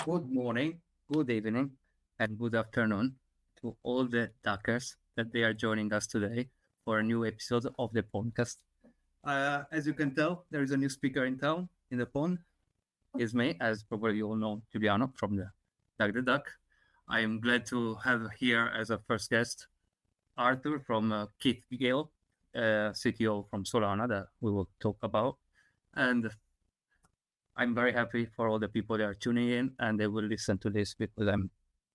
Good morning, good evening, and good afternoon to all the duckers that they are joining us today for a new episode of the podcast. As you can tell, there is a new speaker in town in the pond. It's me, as probably you all know, Giuliano from the Duck the Duck. I am glad to have here as a first guest Arthur from Keith Gill, CTO from Solana that we will talk about. And I'm very happy for all the people that are tuning in and they will listen to this because I'm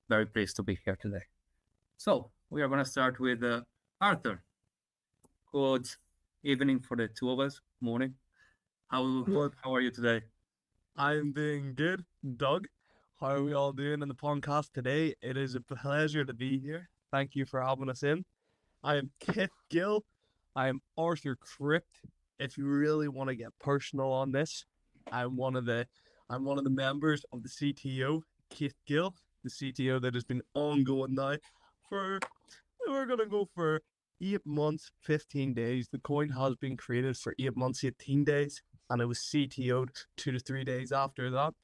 very pleased to be here today. So we are going to start with Arthur. Good evening for the two of us. Morning. How are you today? I'm doing good. Doug, how are we all doing in the podcast today? It is a pleasure to be here. Thank you for having us in. I am Keith Gill. I am Arthur Crypt. If you really want to get personal on this, I'm one of the members of the CTO, Keith Gill, the CTO that has been ongoing now we're gonna go for 8 months, 15 days. The coin has been created for 8 months, 18 days, and it was CTO'd 2 to 3 days after that.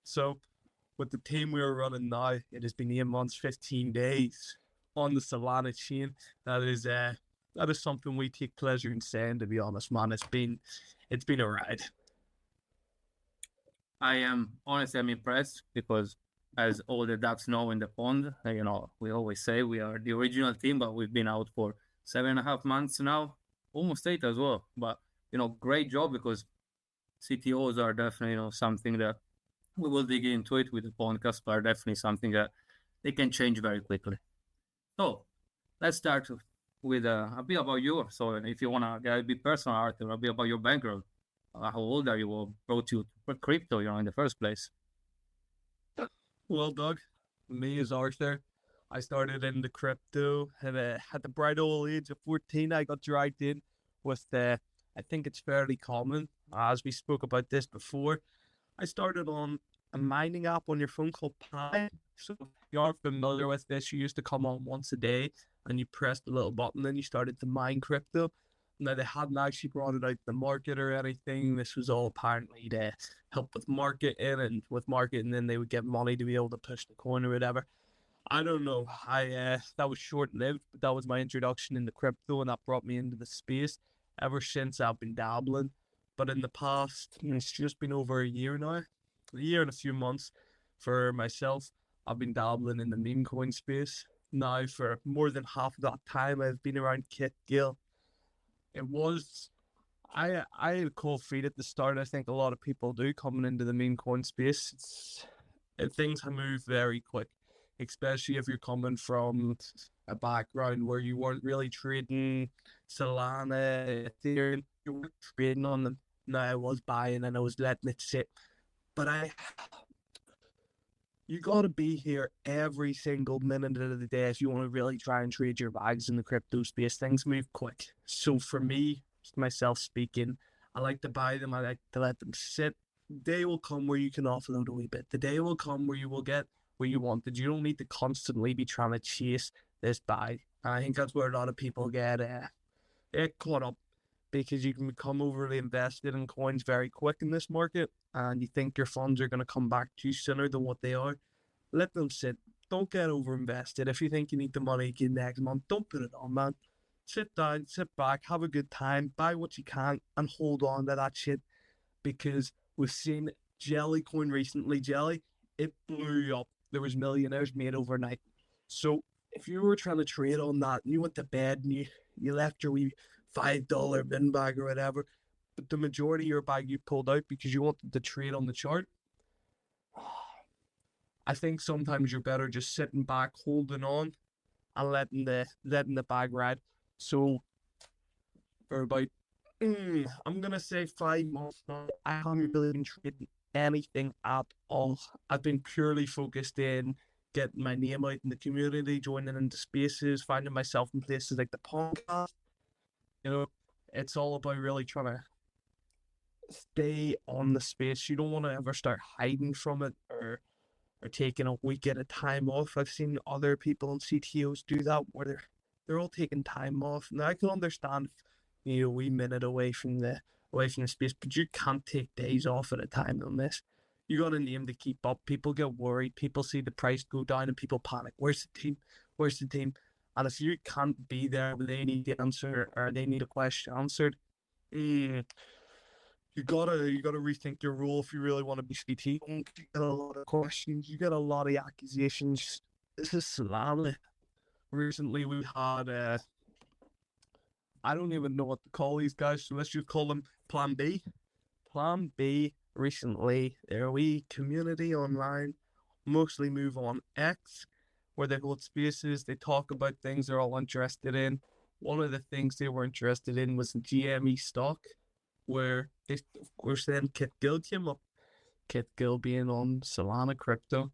So with the team we are running now, it has been 8 months, 15 days on the Solana chain. That is something we take pleasure in saying, to be honest, man. It's been a ride. I'm impressed because as all the ducks know in the pond, we always say we are the original team, but we've been out for 7.5 months now, almost 8 as well. But, great job because CTOs are definitely, something that we will dig into it with the podcast, but are definitely something that they can change very quickly. So let's start with a bit about you. So if you want to get a bit personal, Arthur, a bit about your background. How old are you? What brought you to crypto, in the first place? Well, Doug, me as Arthur, I started in the crypto at the bright old age of 14. I got dragged in with I think it's fairly common, as we spoke about this before. I started on a mining app on your phone called Pi. So if you are familiar with this, you used to come on once a day and you pressed the little button and you started to mine crypto. Now, they hadn't actually brought it out to the market or anything. This was all apparently to help with marketing, and with marketing, then they would get money to be able to push the coin or whatever. I don't know. That was short-lived, but that was my introduction into crypto, and that brought me into the space. Ever since, I've been dabbling. But in the past, it's just been over a year now, a year and a few months for myself. I've been dabbling in the meme coin space. Now, for more than half of that time, I've been around Keith Gill. I had a cold feet at the start. I think a lot of people do coming into the meme coin space. Things move very quick, especially if you're coming from a background where you weren't really trading Solana, Ethereum. You weren't trading on them. No, I was buying and I was letting it sit. But you got to be here every single minute of the day if you want to really try and trade your bags in the crypto space. Things move quick. So for me, myself speaking, I like to buy them. I like to let them sit. The day will come where you can offload a wee bit. The day will come where you will get what you wanted. You don't need to constantly be trying to chase this bag. And I think that's where a lot of people get caught up, because you can become overly invested in coins very quick in this market, and you think your funds are going to come back to you sooner than what they are. Let them sit. Don't get over invested. If you think you need the money again next month, don't put it on, man. Sit down, sit back, have a good time, buy what you can, and hold on to that shit. Because we've seen Jelly coin recently. Jelly, it blew up. There was millionaires made overnight. So if you were trying to trade on that and you went to bed and you left your wee $5 bin bag or whatever, but the majority of your bag you pulled out because you wanted to trade on the chart, I think sometimes you're better just sitting back, holding on, and letting the bag ride. So for about I'm gonna say 5 months now, I haven't really been trading anything at all. I've been purely focused in getting my name out in the community, joining into spaces, finding myself in places like the Pondcast. It's all about really trying to stay on the space. You don't want to ever start hiding from it or taking a week at a time off. I've seen other people and CTOs do that where they're all taking time off. Now I can understand we minute away from the space, but you can't take days off at a time on this. You got a name to keep up. People get worried. People see the price go down and people panic. Where's the team? Where's the team? And if you can't be there when they need the answer or they need a question answered, you gotta rethink your role if you really want to be CTO. You get a lot of questions. You get a lot of accusations. This is salami. Recently, we had I don't even know what to call these guys, so let's just call them Plan B. Plan B recently, their wee community online, mostly move on X, where they hold spaces, they talk about things they're all interested in. One of the things they were interested in was the GME stock, where they, of course, then Keith Gill came up. Keith Gill being on Solana crypto,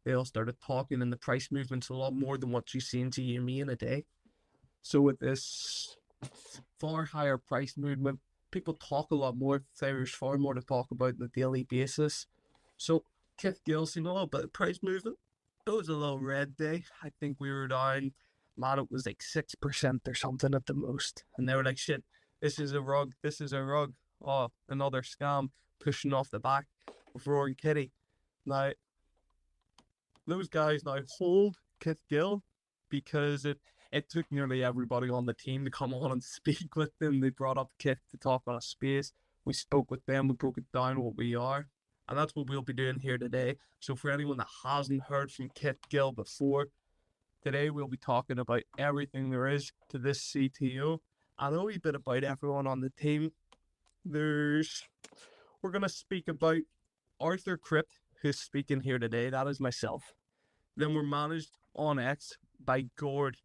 they all started talking, and the price movement's a lot more than what you see in GME in a day. So with this far higher price movement, people talk a lot more. There's far more to talk about on a daily basis. So Keith Gill seen a little bit of price movement. It was a little red day. I think we were down, man, it was like 6% or something at the most. And they were like, shit, this is a rug. This is a rug. Oh, another scam pushing off the back of Roaring Kitty. Now, those guys now hold Keith Gill because it took nearly everybody on the team to come on and speak with them. They brought up Keith to talk on a space. We spoke with them. We broke it down what we are. And that's what we'll be doing here today. So for anyone that hasn't heard from Keith Gill before, today we'll be talking about everything there is to this CTO and a wee bit about everyone on the team. We're going to speak about Arthur Crypt, who's speaking here today. That is myself. Then we're managed on X by Gord.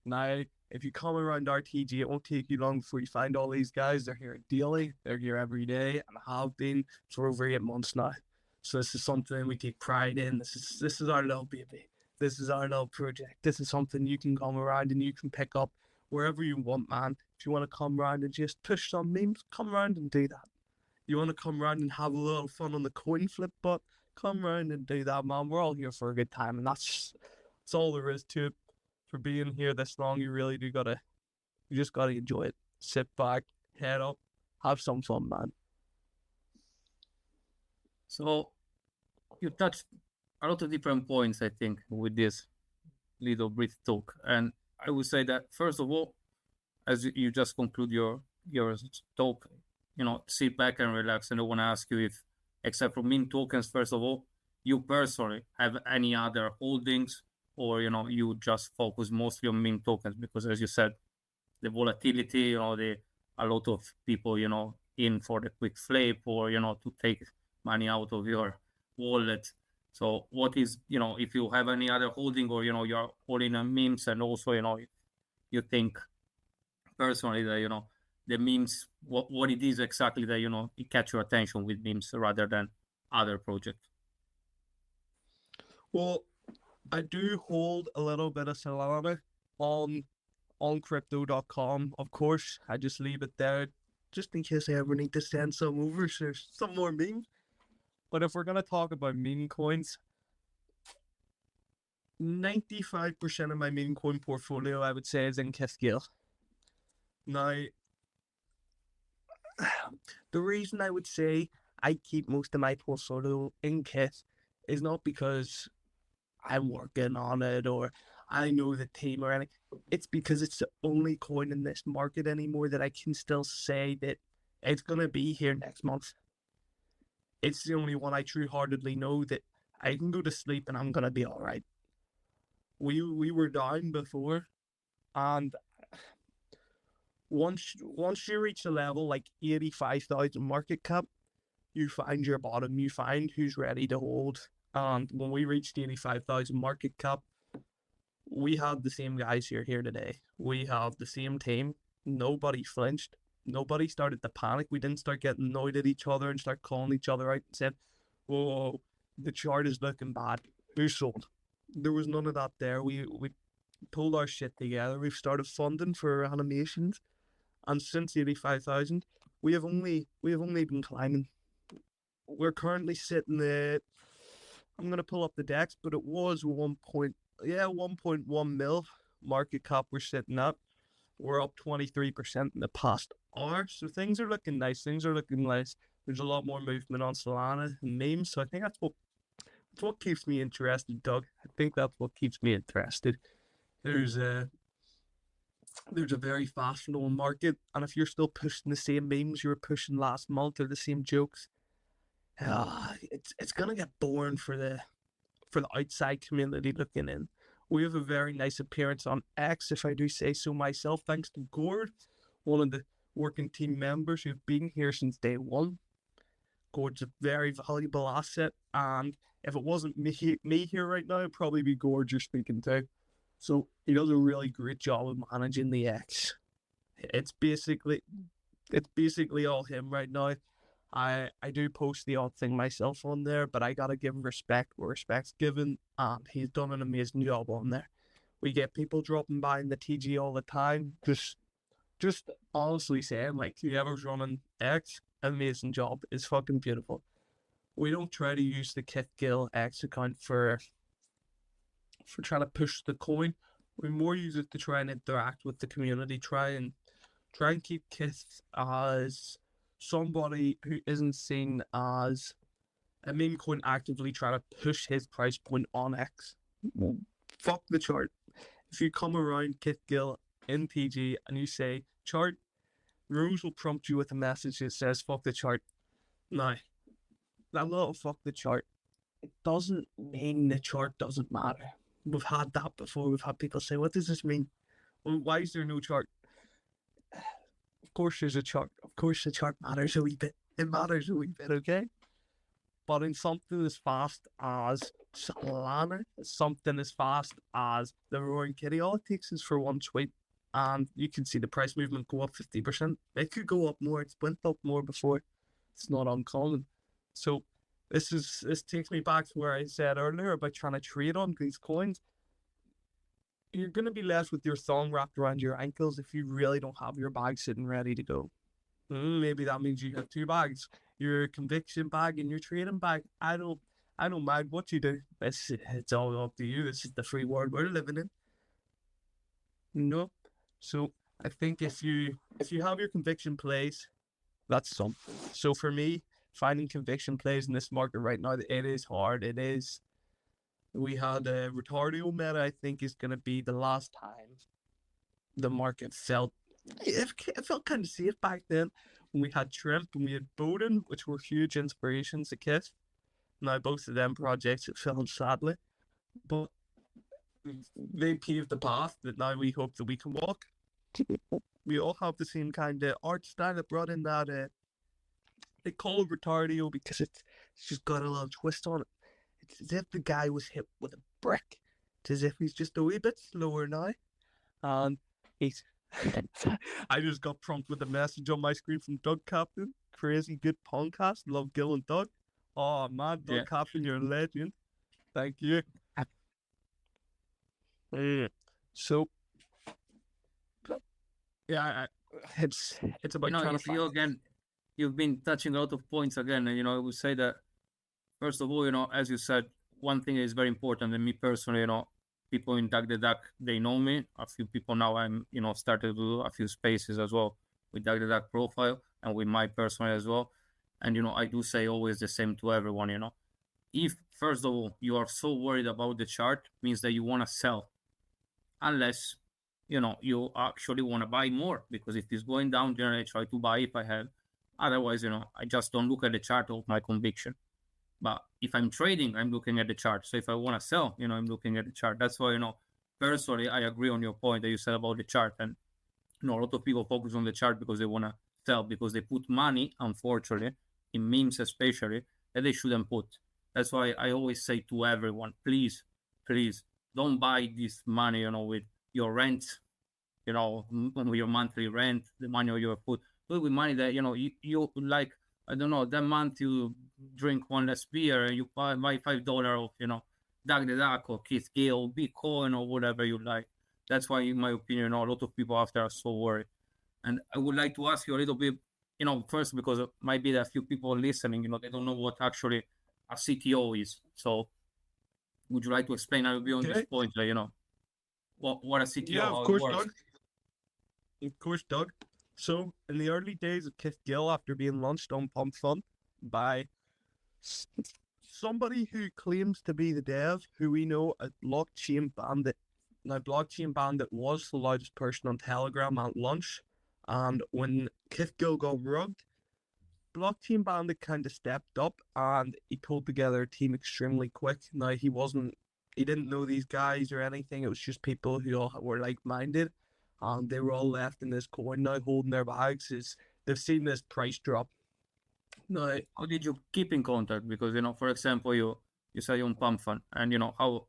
Now, if you come around RTG, it won't take you long before you find all these guys. They're here daily, they're here every day, and have been for over 8 months now. So this is something we take pride in. This is our little baby. This is our little project. This is something you can come around and you can pick up wherever you want, man. If you want to come around and just push some memes, come around and do that. You want to come around and have a little fun on the coin flip bot, come around and do that, man. We're all here for a good time, and that's all there is to it. For being here this long, you really do you just gotta enjoy it. Sit back, head up, have some fun, man. So you touched a lot of different points, I think, with this little brief talk. And I would say that, first of all, as you just conclude your talk, sit back and relax. And I want to ask you if, except for meme tokens, first of all, you personally have any other holdings, or you just focus mostly on meme tokens? Because as you said, the volatility, a lot of people, in for the quick flip, or to take money out of your wallet. So what is, if you have any other holding, or you're holding on memes, and also you think personally that the memes, what it is exactly that it catch your attention with memes rather than other projects? Well, I do hold a little bit of Solana on crypto.com. Of course, I just leave it there just in case I ever need to send some over, so some more memes. But if we're going to talk about meme coins, 95% of my meme coin portfolio, I would say, is in Keith Gill. Now, the reason I would say I keep most of my portfolio in Keith is not because I'm working on it or I know the team or anything. It's because it's the only coin in this market anymore that I can still say that it's going to be here next month. It's the only one I true-heartedly know that I can go to sleep and I'm going to be all right. We were down before, and once you reach a level like 85,000 market cap, you find your bottom, you find who's ready to hold. And when we reached 85,000 market cap, we had the same guys here today. We have the same team. Nobody flinched. Nobody started to panic. We didn't start getting annoyed at each other and start calling each other out and said, whoa, the chart is looking bad. Who's sold? There was none of that there. We pulled our shit together. We've started funding for animations. And since 85,000, we have only been climbing. We're currently sitting at, I'm going to pull up the decks, but it was 1.1 mil market cap we're sitting at. We're up 23% in the past hour. So things are looking nice. Things are looking nice. There's a lot more movement on Solana and memes, so I think that's what keeps me interested, Doug. I think that's what keeps me interested. There's a very fast flowing market, and if you're still pushing the same memes you were pushing last month or the same jokes, it's gonna get boring for the outside community looking in. We have a very nice appearance on X, if I do say so myself, thanks to Gord, one of the working team members who've been here since day one. Gord's a very valuable asset, and if it wasn't me here right now, it'd probably be Gord you're speaking to. So he does a really great job of managing the X. It's basically all him right now. I do post the odd thing myself on there, but I gotta give him respect where respect's given, and he's done an amazing job on there. We get people dropping by in the TG all the time, just honestly saying, like, whoever's running X, amazing job. It's fucking beautiful. We don't try to use the Keith Gill X account for trying to push the coin. We more use it to try and interact with the community, try and keep Keith as somebody who isn't seen as a meme coin actively trying to push his price point on X. Fuck the chart. If you come around Keith Gill in TG and you say chart, Rose will prompt you with a message that says fuck the chart. Now, that little fuck the chart, it doesn't mean the chart doesn't matter. We've had that before. We've had people say, what does this mean? Well, why is there no chart? Of course there's a chart. Of course the chart matters a wee bit. It matters a wee bit, okay? But in something as fast as Solana, something as fast as the Roaring Kitty, all it takes is for one tweet, and you can see the price movement go up 50%. It could go up more. It's went up more before. It's not uncommon. So this takes me back to where I said earlier about trying to trade on these coins. You're going to be left with your thumb wrapped around your ankles if you really don't have your bag sitting ready to go. Maybe that means you have two bags, your conviction bag and your trading bag. I don't mind what you do. It's all up to you. This is the free world we're living in. No. So I think if you have your conviction plays, that's something. So for me, finding conviction plays in this market right now, it is hard. It is. We had a Retardio meta, I think, is going to be the last time the market felt. It felt kind of safe back then when we had Shrimp and we had Bowden, which were huge inspirations to Kiss. Now both of them projects have failed sadly, but they paved the path that now we hope that we can walk. We all have the same kind of art style that brought in that they call it Retardio because it's just got a little twist on it. It's as if the guy was hit with a brick. It's as if he's just a wee bit slower now. And he's I just got prompted with a message on my screen from Doug Captain. Crazy good Pondcast. Love Gil and Doug. Oh man, Doug Captain, you're a legend. Thank you. So yeah, it's about trying to find. You've been touching a lot of points again, and I would say that first of all, as you said, one thing is very important, and me personally, people in Duck the Duck, they know me. A few people now, I'm, started to do a few spaces as well with Duck the Duck profile and with my personal as well. And, I do say always the same to everyone, If, first of all, you are so worried about the chart, means that you want to sell. Unless, you actually want to buy more. Because if it's going down, generally I try to buy if I have. Otherwise, I just don't look at the chart of my conviction. But if I'm trading, I'm looking at the chart. So if I want to sell, I'm looking at the chart. That's why, personally, I agree on your point that you said about the chart. And, a lot of people focus on the chart because they want to sell, because they put money, unfortunately, in memes especially, that they shouldn't put. That's why I always say to everyone, please, don't buy this money, with your rent, with your monthly rent, the money you put. Do it with money that, you like, I don't know, that month you drink one less beer and you buy $5 of, Duck the Duck or Keith Gill, Bitcoin or whatever you like. That's why, in my opinion, a lot of people after are so worried. And I would like to ask you a little bit, first, because it might be that a few people listening, they don't know what actually a CTO is. So would you like to explain a little bit on this point, what a CTO is? Yeah, of course, Doug. Of course, Doug. So, in the early days of Keith Gill, after being launched on Pumpfun, by somebody who claims to be the dev, who we know as Blockchain Bandit. Now, Blockchain Bandit was the loudest person on Telegram at lunch, and when Keith Gill got rugged, Blockchain Bandit kind of stepped up and he pulled together a team extremely quick. Now, he didn't know these guys or anything. It was just people who all were like-minded, and they were all left in this coin now, holding their bags. They've seen this price drop. Now, How did you keep in contact? Because, for example, you say you're on Pumpfun, and how,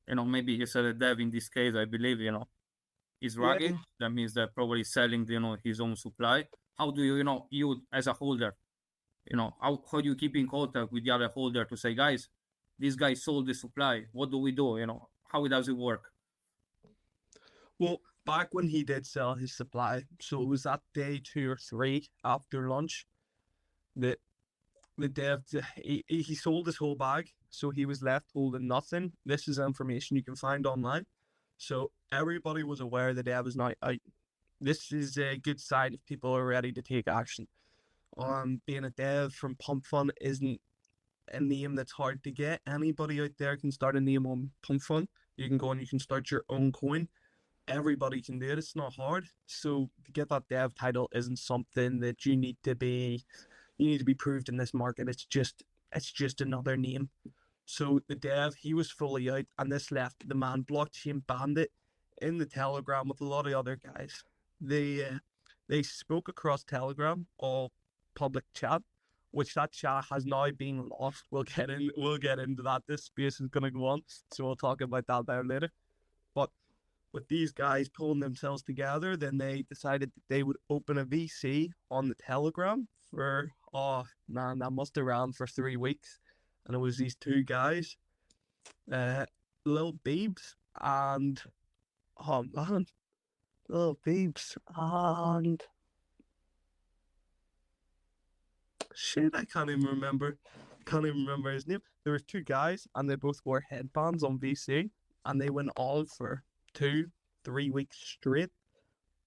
maybe you said a dev in this case, I believe, is Yeah. ragging. That means they're probably selling, his own supply. How do you, you as a holder, how do you keep in contact with the other holder to say, guys, this guy sold the supply. What do we do? How does it work? well, back when he did sell his supply, so it was that day 2 or 3 after lunch, that the dev, he sold his whole bag, so he was left holding nothing. This is information you can find online. So everybody was aware the dev is now out. This is a good sign if people are ready to take action. Being a dev from Pumpfun isn't a name that's hard to get. Anybody out there can start a name on Pumpfun. You can go and you can start your own coin. Everybody can do it. It's not hard. So to get that dev title isn't something that you need to be proved in this market. It's just another name. So the dev, he was fully out, and this left the man Blockchain Bandit in the Telegram with a lot of other guys. They spoke across Telegram, all public chat, which that chat has now been lost. We'll get into that. This space is gonna go on, so we'll talk about that there later. But with these guys pulling themselves together, then they decided that they would open a VC on the Telegram for, oh man, that must have ran for 3 weeks. And it was these 2 guys, Lil Beebs and, oh man, Lil Beebs and, shit, I can't even remember his name. There were 2 guys, and they both wore headbands on VC, and they went on for 2-3 weeks straight.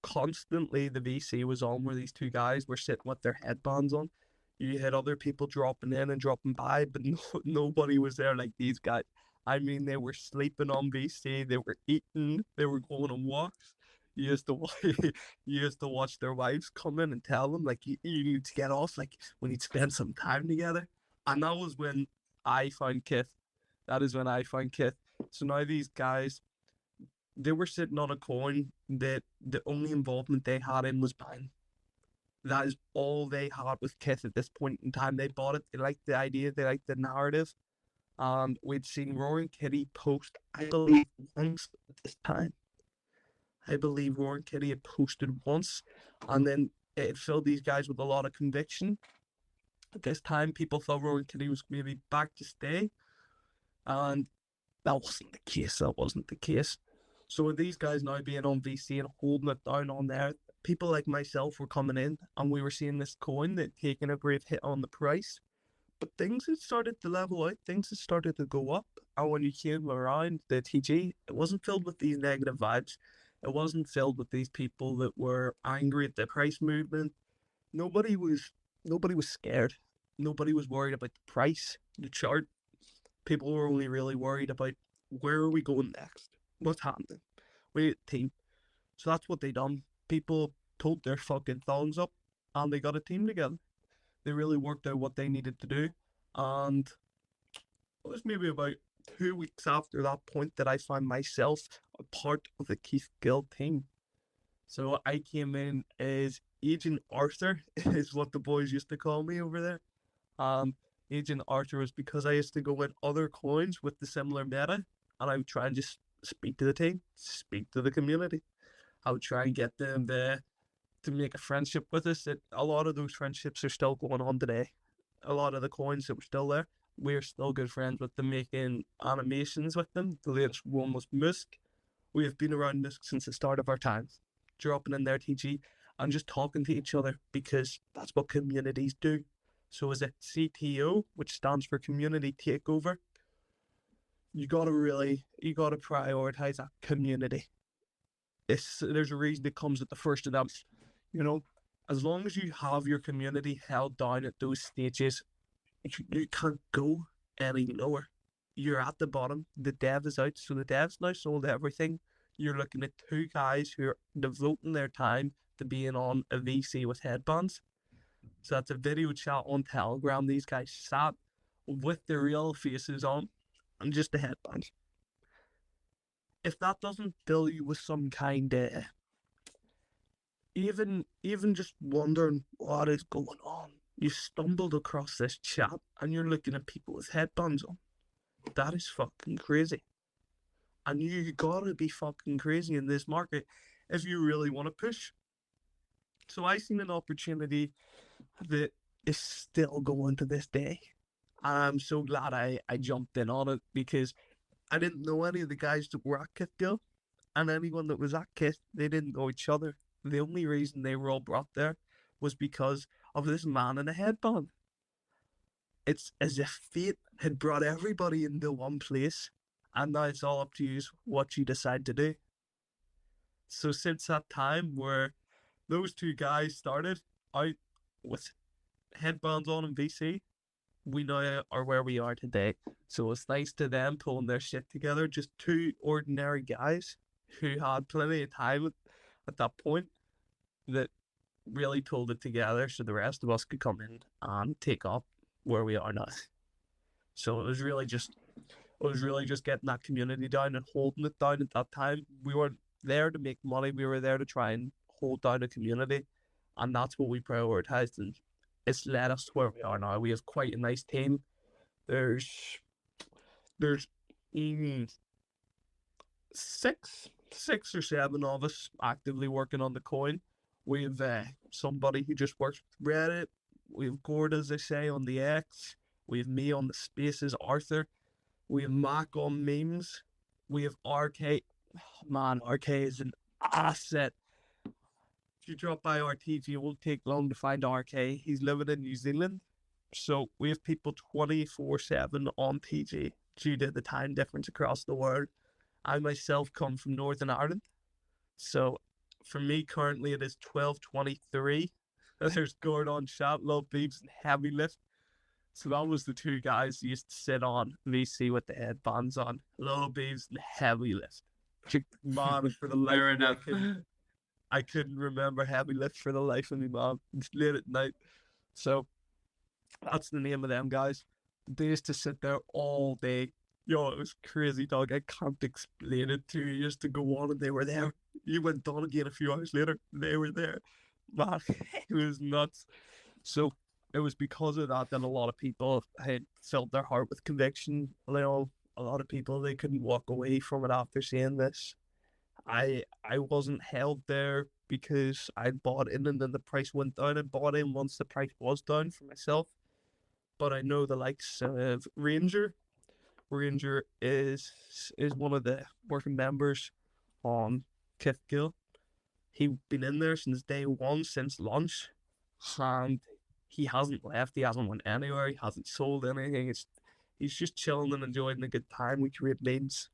Constantly the VC was on where these 2 guys were sitting with their headbands on. You had other people dropping in and dropping by, but nobody was there like these guys. I mean, they were sleeping on VC, they were eating, they were going on walks. You used to watch their wives come in and tell them, like, you need to get off, like, we need to spend some time together. And that was when I found Keith. That is when I found Keith. So now these guys, they were sitting on a coin that the only involvement they had in was buying. That is all they had with Keith at this point in time. They bought it. They liked the idea. They liked the narrative. And we'd seen Roaring Kitty post, I believe, once at this time. I believe Roaring Kitty had posted once. And then it filled these guys with a lot of conviction. At this time, people thought Roaring Kitty was maybe back to stay. And that wasn't the case. That wasn't the case. So with these guys now being on VC and holding it down on there, people like myself were coming in, and we were seeing this coin that taking a brave hit on the price. But things had started to level out, things had started to go up. And when you came around the TG, it wasn't filled with these negative vibes. It wasn't filled with these people that were angry at the price movement. Nobody was scared. Nobody was worried about the price, the chart. People were only really worried about, where are we going next? What's happening? We need a team. So that's what they done. People pulled their fucking thongs up, and they got a team together. They really worked out what they needed to do. And it was maybe about 2 weeks after that point that I found myself a part of the Keith Gill team. So I came in as Agent Arthur, is what the boys used to call me over there. Agent Arthur was because I used to go with other coins with the similar meta, and I would try and just speak to the team, speak to the community. I would try and get them to make a friendship with us. That a lot of those friendships are still going on today. A lot of the coins that were still there, we're still good friends with them, making animations with them. The latest one was Musk. We have been around Musk since the start of our times, dropping in their TG and just talking to each other, because that's what communities do. So as a CTO, which stands for Community Takeover, you gotta prioritize that community. There's a reason it comes at the first of them. As long as you have your community held down at those stages, you can't go any lower. You're at the bottom. The dev is out, so the dev's now sold everything. You're looking at two guys who are devoting their time to being on a VC with headbands. So that's a video chat on Telegram. These guys sat with their real faces on and just the headbands. If that doesn't fill you with some kind of even just wondering what is going on, you stumbled across this chat and you're looking at people with headbands on. That is fucking crazy. And you gotta be fucking crazy in this market if you really want to push. So I seen an opportunity that is still going to this day. And I'm so glad I jumped in on it, because I didn't know any of the guys that were at Keith Gill, and anyone that was at Keith, they didn't know each other. The only reason they were all brought there was because of this man in a headband. It's as if fate had brought everybody into one place, and now it's all up to you what you decide to do. So since that time where those two guys started out with headbands on in VC, we now are where we are today. So it's thanks to them pulling their shit together, just two ordinary guys who had plenty of time at that point, that really pulled it together so the rest of us could come in and take up where we are now. So it was really just getting that community down and holding it down at that time. We weren't there to make money, we were there to try and hold down a community, and that's what we prioritized, and it's led us to where we are now. We have quite a nice team. There's six or seven of us actively working on the coin. We have somebody who just works with Reddit. We have Gord, as they say, on the X. We have me on the Spaces, Arthur. We have Mac on memes. We have RK. Man, RK is an asset. If you drop by RTG, it won't take long to find RK. He's living in New Zealand. So we have people 24/7 on TG due to the time difference across the world. I myself come from Northern Ireland. So for me, currently it is 12:23. There's Gordon Chat, Low Beeps, and Heavy Lift. So that was the two guys who used to sit on VC with the headbands on. Low Beeps and Heavy Lift. Man, for the life of me, I couldn't remember Heavy Lift for the life of me, man. It's late at night. So that's the name of them guys. They used to sit there all day. Yo, it was crazy, dog. I can't explain it to you. You used to go on and they were there. You went on again a few hours later, they were there. Man, it was nuts. So it was because of that a lot of people had filled their heart with conviction. You know, a lot of people, they couldn't walk away from it after seeing this. I wasn't held there because I'd bought in and then the price went down. I bought in once the price was down for myself. But I know the likes of Ranger. Ranger is one of the working members on Keith Gill. He's been in there since day one, since launch, and he hasn't left. He hasn't went anywhere. He hasn't sold anything. He's just chilling and enjoying a good time. We create memes,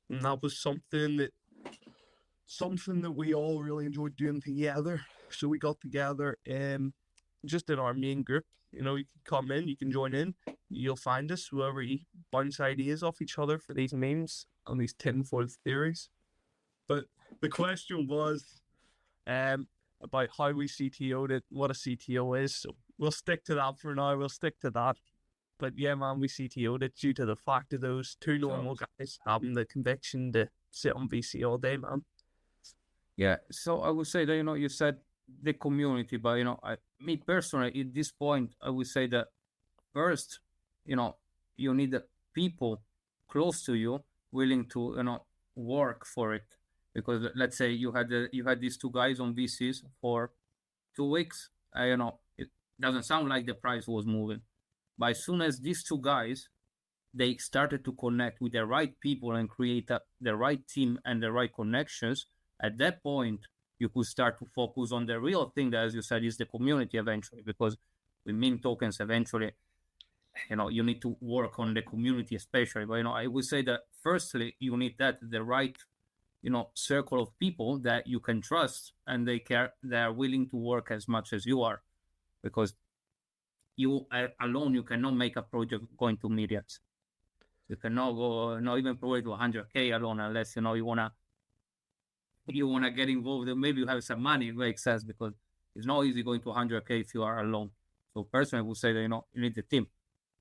and that was something that we all really enjoyed doing together. So we got together just in our main group. You know, you can come in, you can join in, you'll find us wherever you bounce ideas off each other for these memes and these tinfoil theories. But the question was about how we CTO'd it, what a CTO is. So we'll stick to that for now. We'll stick to that. But yeah, man, we CTO'd it due to the fact of those two normal guys having the conviction to sit on VC all day, man. Yeah, so I would say that, you said the community, but, me personally, at this point, I would say that first, you need the people close to you willing to, work for it. Because let's say you had these two guys on VCs for 2 weeks, it doesn't sound like the price was moving. But as soon as these two guys, they started to connect with the right people and create the right team and the right connections, at that point, you could start to focus on the real thing that, as you said, is the community eventually. Because with meme tokens, eventually, you need to work on the community especially. But, I would say that firstly, you need the right circle of people that you can trust, and they are willing to work as much as you are, because you alone, you cannot make a project going to millions. You cannot go, not even probably to 100K alone, unless you wanna get involved. And maybe you have some money, it makes sense, because it's not easy going to 100K if you are alone. So personally, I would say that you need a team.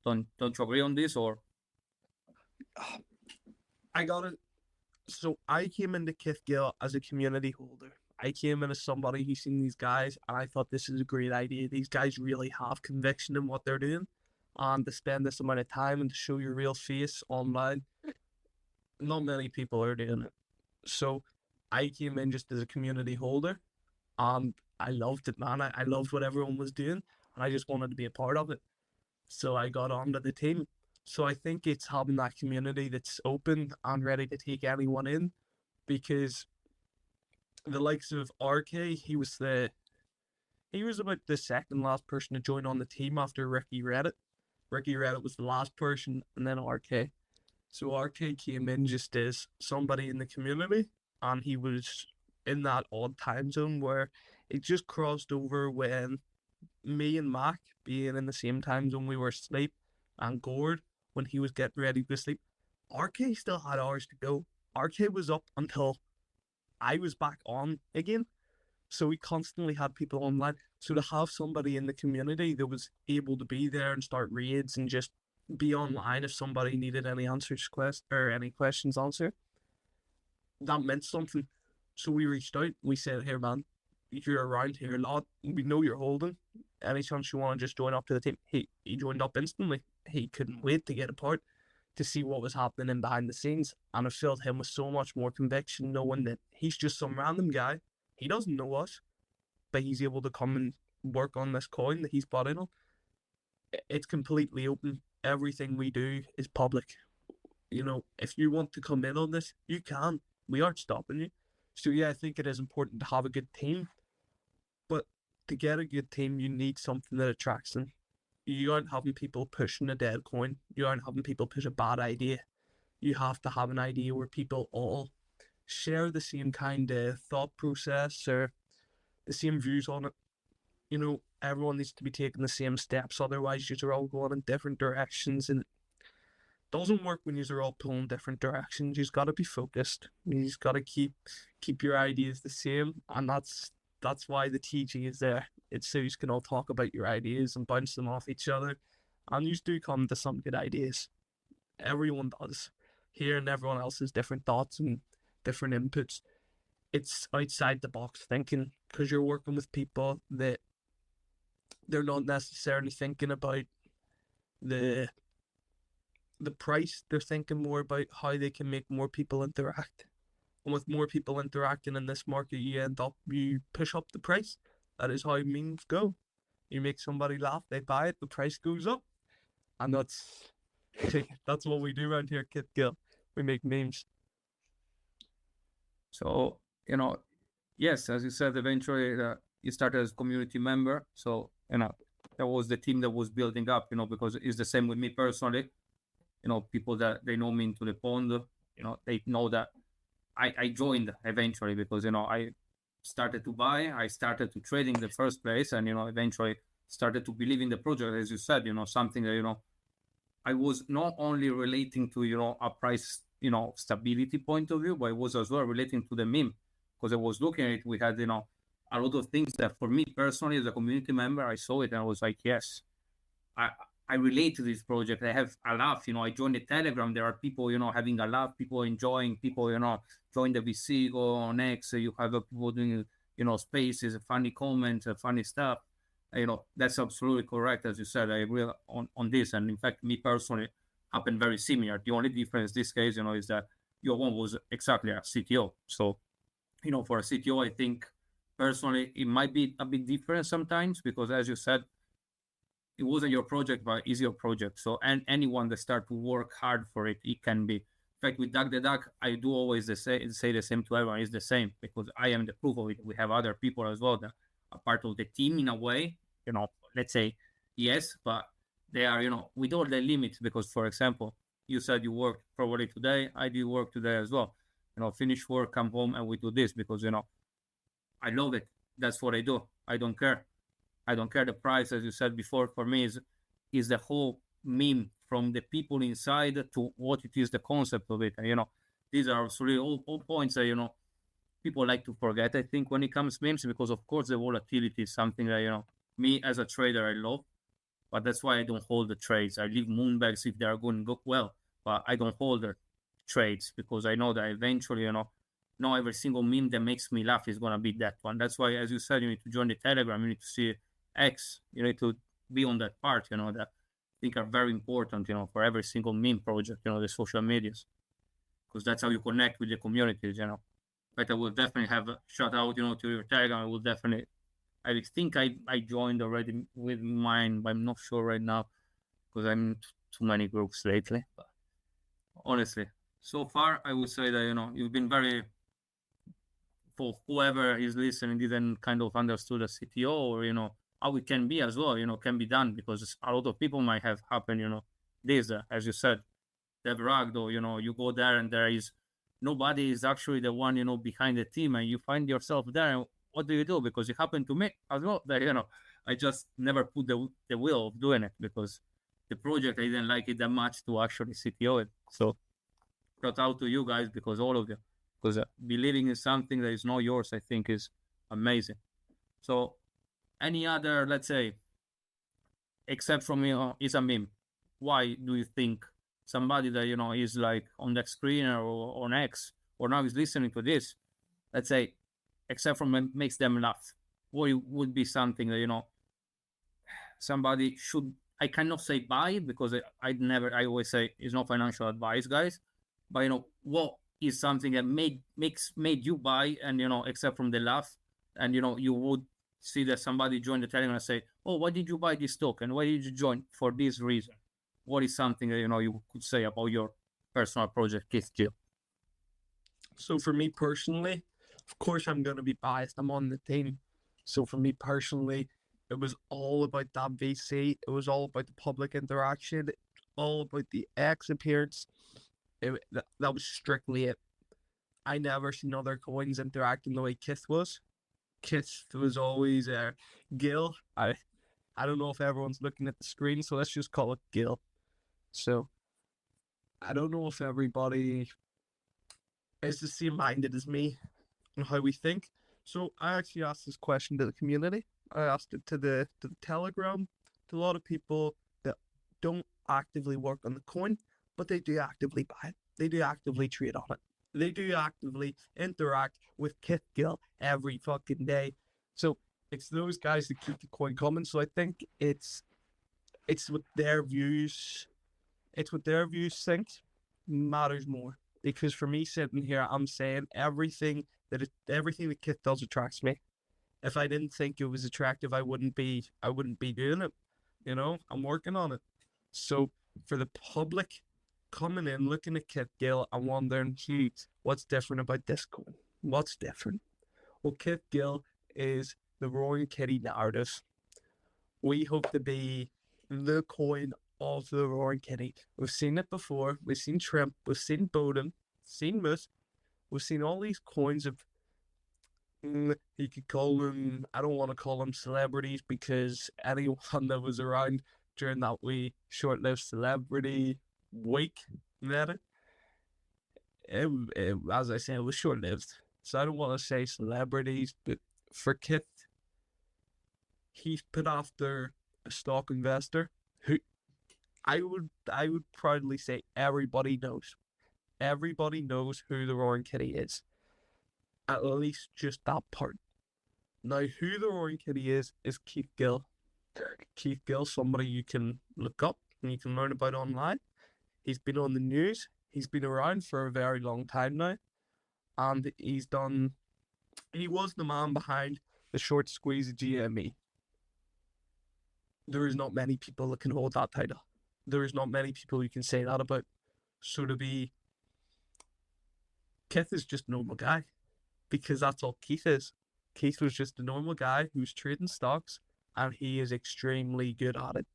Don't you agree on this? Or I got it. So I came into Keith Gill as a community holder. I came in as somebody who's seen these guys, and I thought this is a great idea. These guys really have conviction in what they're doing, and to spend this amount of time and to show your real face online, not many people are doing it. So I came in just as a community holder, and I loved it, man. I loved what everyone was doing, and I just wanted to be a part of it. So I got onto the team. So I think it's having that community that's open and ready to take anyone in, because the likes of RK, he was about the second last person to join on the team after Ricky Reddit. Ricky Reddit was the last person, and then RK. So RK came in just as somebody in the community, and he was in that odd time zone where it just crossed over when me and Mac, being in the same time zone, we were asleep, and Gord, when he was getting ready to sleep, RK still had hours to go. RK was up until I was back on again. So we constantly had people online. So to have somebody in the community that was able to be there and start raids and just be online if somebody needed any answers or any questions answered, that meant something. So we reached out. We said, "Here, man, you're around here a lot. We know you're holding. Any chance you want to just join up to the team?" He joined up instantly. He couldn't wait to get a part, to see what was happening in behind the scenes, and it filled him with so much more conviction, knowing that he's just some random guy. He doesn't know us, but he's able to come and work on this coin that he's bought in on. It's completely open. Everything we do is public. If you want to come in on this, you can. We aren't stopping you. So yeah, I think it is important to have a good team, but to get a good team, you need something that attracts them. You aren't having people pushing a dead coin. You aren't having people push a bad idea. You have to have an idea where people all share the same kind of thought process or the same views on it. Everyone needs to be taking the same steps. Otherwise, you're all going in different directions, and it doesn't work when you're all pulling different directions. You've got to be focused. You've got to keep your ideas the same, and that's why the TG is there. It's so you can all talk about your ideas and bounce them off each other, and you do come to some good ideas. Everyone does. Hearing everyone else's different thoughts and different inputs, it's outside the box thinking, because you're working with people that they're not necessarily thinking about the price. They're thinking more about how they can make more people interact. And with more people interacting in this market, you push up the price. That is how memes go. You make somebody laugh, they buy it, the price goes up. And that's what we do around here at Keith Gill. We make memes. so, yes, as you said, eventually you started as a community member. So, that was the team that was building up, because it's the same with me personally. People that they know me into the pond, they know that I joined eventually because, I started to buy, I started to trade in the first place, and, eventually started to believe in the project, as you said, something that, I was not only relating to, a price, stability point of view, but it was as well relating to the meme, because I was looking at it. We had, a lot of things that for me personally as a community member, I saw it and I was like, yes, I relate to this project. I have a laugh. I joined the Telegram. There are people, having a laugh, people enjoying, people, join the VC, go on X. You have people doing, spaces, funny comments, funny stuff. That's absolutely correct. As you said, I agree on this. And in fact, me personally, happened very similar. The only difference this case, is that your one was exactly a CTO. So, for a CTO, I think personally, it might be a bit different sometimes because, as you said, it wasn't your project, but it's your project. So, and anyone that start to work hard for it, it can be. In fact, with Duck the Duck, I do always say the same to everyone. It's the same because I am the proof of it. We have other people as well that are part of the team in a way. Let's say yes, but they are, with all the limits. Because, for example, you said you worked probably today. I did work today as well. finish work, come home, and we do this because, I love it. That's what I do. I don't care. I don't care the price, as you said before. For me, is the whole meme from the people inside to what it is, the concept of it. And, these are absolutely all points that, people like to forget, I think, when it comes to memes, because of course the volatility is something that, me as a trader, I love, but that's why I don't hold the trades. I leave moonbags if they are going to go well, but I don't hold the trades because I know that eventually, not every single meme that makes me laugh is going to be that one. That's why, as you said, you need to join the Telegram, you need to see X, you need to be on that part, that I think are very important, for every single meme project, the social medias, because that's how you connect with the communities, But I will definitely have a shout out, to your Telegram. I think I joined already with mine, but I'm not sure right now because I'm in too many groups lately. But honestly, so far, I would say that, you've been very, for whoever is listening, didn't kind of understood the CTO or, how it can be as well, can be done, because a lot of people might have happened, this, as you said, Dev Ragdo, you go there and there is nobody is actually the one, behind the team, and you find yourself there. And what do you do? Because it happened to me as well. That, I just never put the will of doing it because the project, I didn't like it that much to actually CTO it. So shout out to you guys, because all of you, because believing in something that is not yours, I think is amazing. So any other, let's say, except from, is a meme, why do you think somebody that, is like on that screen or on X or now is listening to this, let's say, except from it makes them laugh, what would be something that, somebody should, I cannot say buy because I always say it's not financial advice, guys, but, what is something that made you buy, and, except from the laugh, and, you would see that somebody joined the Telegram and say, oh, why did you buy this token? Why did you join? For this reason. What is something that, you could say about your personal project, Keith Gill? So for me personally, of course I'm going to be biased. I'm on the team. So for me personally, it was all about that VC. It was all about the public interaction, all about the X appearance. That was strictly it. I never seen other coins interacting the way Keith was. Keith was always Gill. I don't know if everyone's looking at the screen, so let's just call it Gill. So I don't know if everybody is the same minded as me on how we think. So I actually asked this question to the community. I asked it to the Telegram, to a lot of people that don't actively work on the coin, but they do actively buy it. They do actively trade on it. They do actively interact with Keith Gill every fucking day. So it's those guys that keep the coin coming. So I think it's what their views think matters more. Because for me sitting here, I'm saying everything that Keith does attracts me. If I didn't think it was attractive, I wouldn't be doing it. I'm working on it. So for the public coming in, looking at Keith Gill and wondering, what's different about this coin? What's different? Well, Keith Gill is the Roaring Kitty narrative. We hope to be the coin of the Roaring Kitty. We've seen it before. We've seen Shrimp. We've seen Bodum. Seen Moose. We've seen all these coins of, you could call them, I don't want to call them celebrities, because anyone that was around during that wee short-lived celebrity week, as I said, it was short-lived. So I don't want to say celebrities, but for Keith, he's put after a stock investor who I would proudly say everybody knows. Everybody knows who the Roaring Kitty is. At least just that part. Now, who the Roaring Kitty is Keith Gill. Keith Gill, somebody you can look up and you can learn about online. He's been on the news. He's been around for a very long time now. And he was the man behind the short squeeze of GME. There is not many people that can hold that title. There is not many people you can say that about. So Keith is just a normal guy, because that's all Keith is. Keith was just a normal guy who's trading stocks, and he is extremely good at it.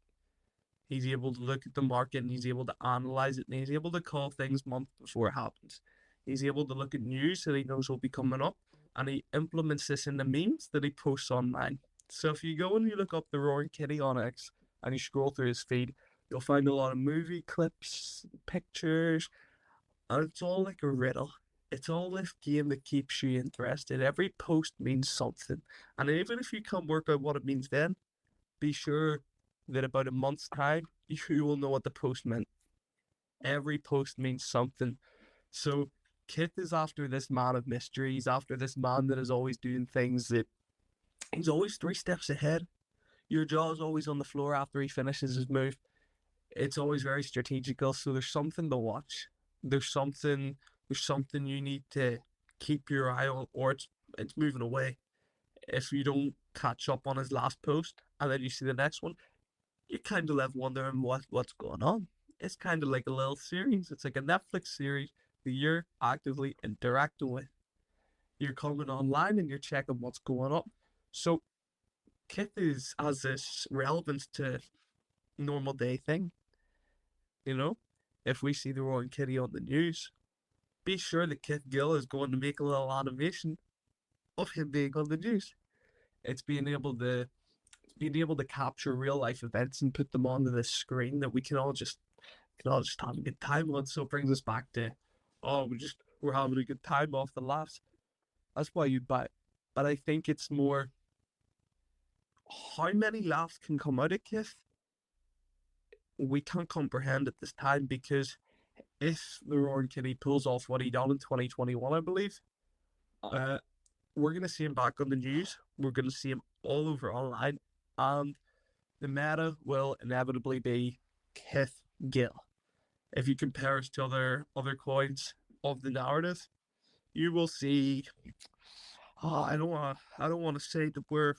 He's able to look at the market, and he's able to analyze it, and he's able to call things months before it happens. He's able to look at news that he knows will be coming up, and he implements this in the memes that he posts online. So if you go and you look up the Roaring Kitty on X and you scroll through his feed, you'll find a lot of movie clips, pictures, and it's all like a riddle. It's all this game that keeps you interested. Every post means something. And even if you can't work out what it means then, be sure that about a month's time, you will know what the post meant. Every post means something. So Kith is after this man of mystery. He's after this man that is always doing things that he's always 3 steps ahead. Your jaw's always on the floor after he finishes his move. It's always very strategical. So there's something to watch. There's something you need to keep your eye on, or it's moving away. If you don't catch up on his last post and then you see the next one, you're kind of left wondering what's going on. It's kind of like a little series. It's like a Netflix series that you're actively interacting with. You're coming online and you're checking what's going on. So Kith has this relevance to normal day thing. You know, if we see the Roaring Kitty on the news, be sure that Keith Gill is going to make a little animation of him being on the news. It's being able to capture real life events and put them onto the screen that we can all just have a good time on. So it brings us back to, we're having a good time off the laughs. That's why you buy it. But I think it's more how many laughs can come out of Keith. We can't comprehend at this time, because if the Roaring Kitty pulls off what he done in 2021, I believe, we're going to see him back on the news. We're going to see him all over online. And the meta will inevitably be Keith Gill. If you compare us to other coins of the narrative, you will see. I don't want to say that we're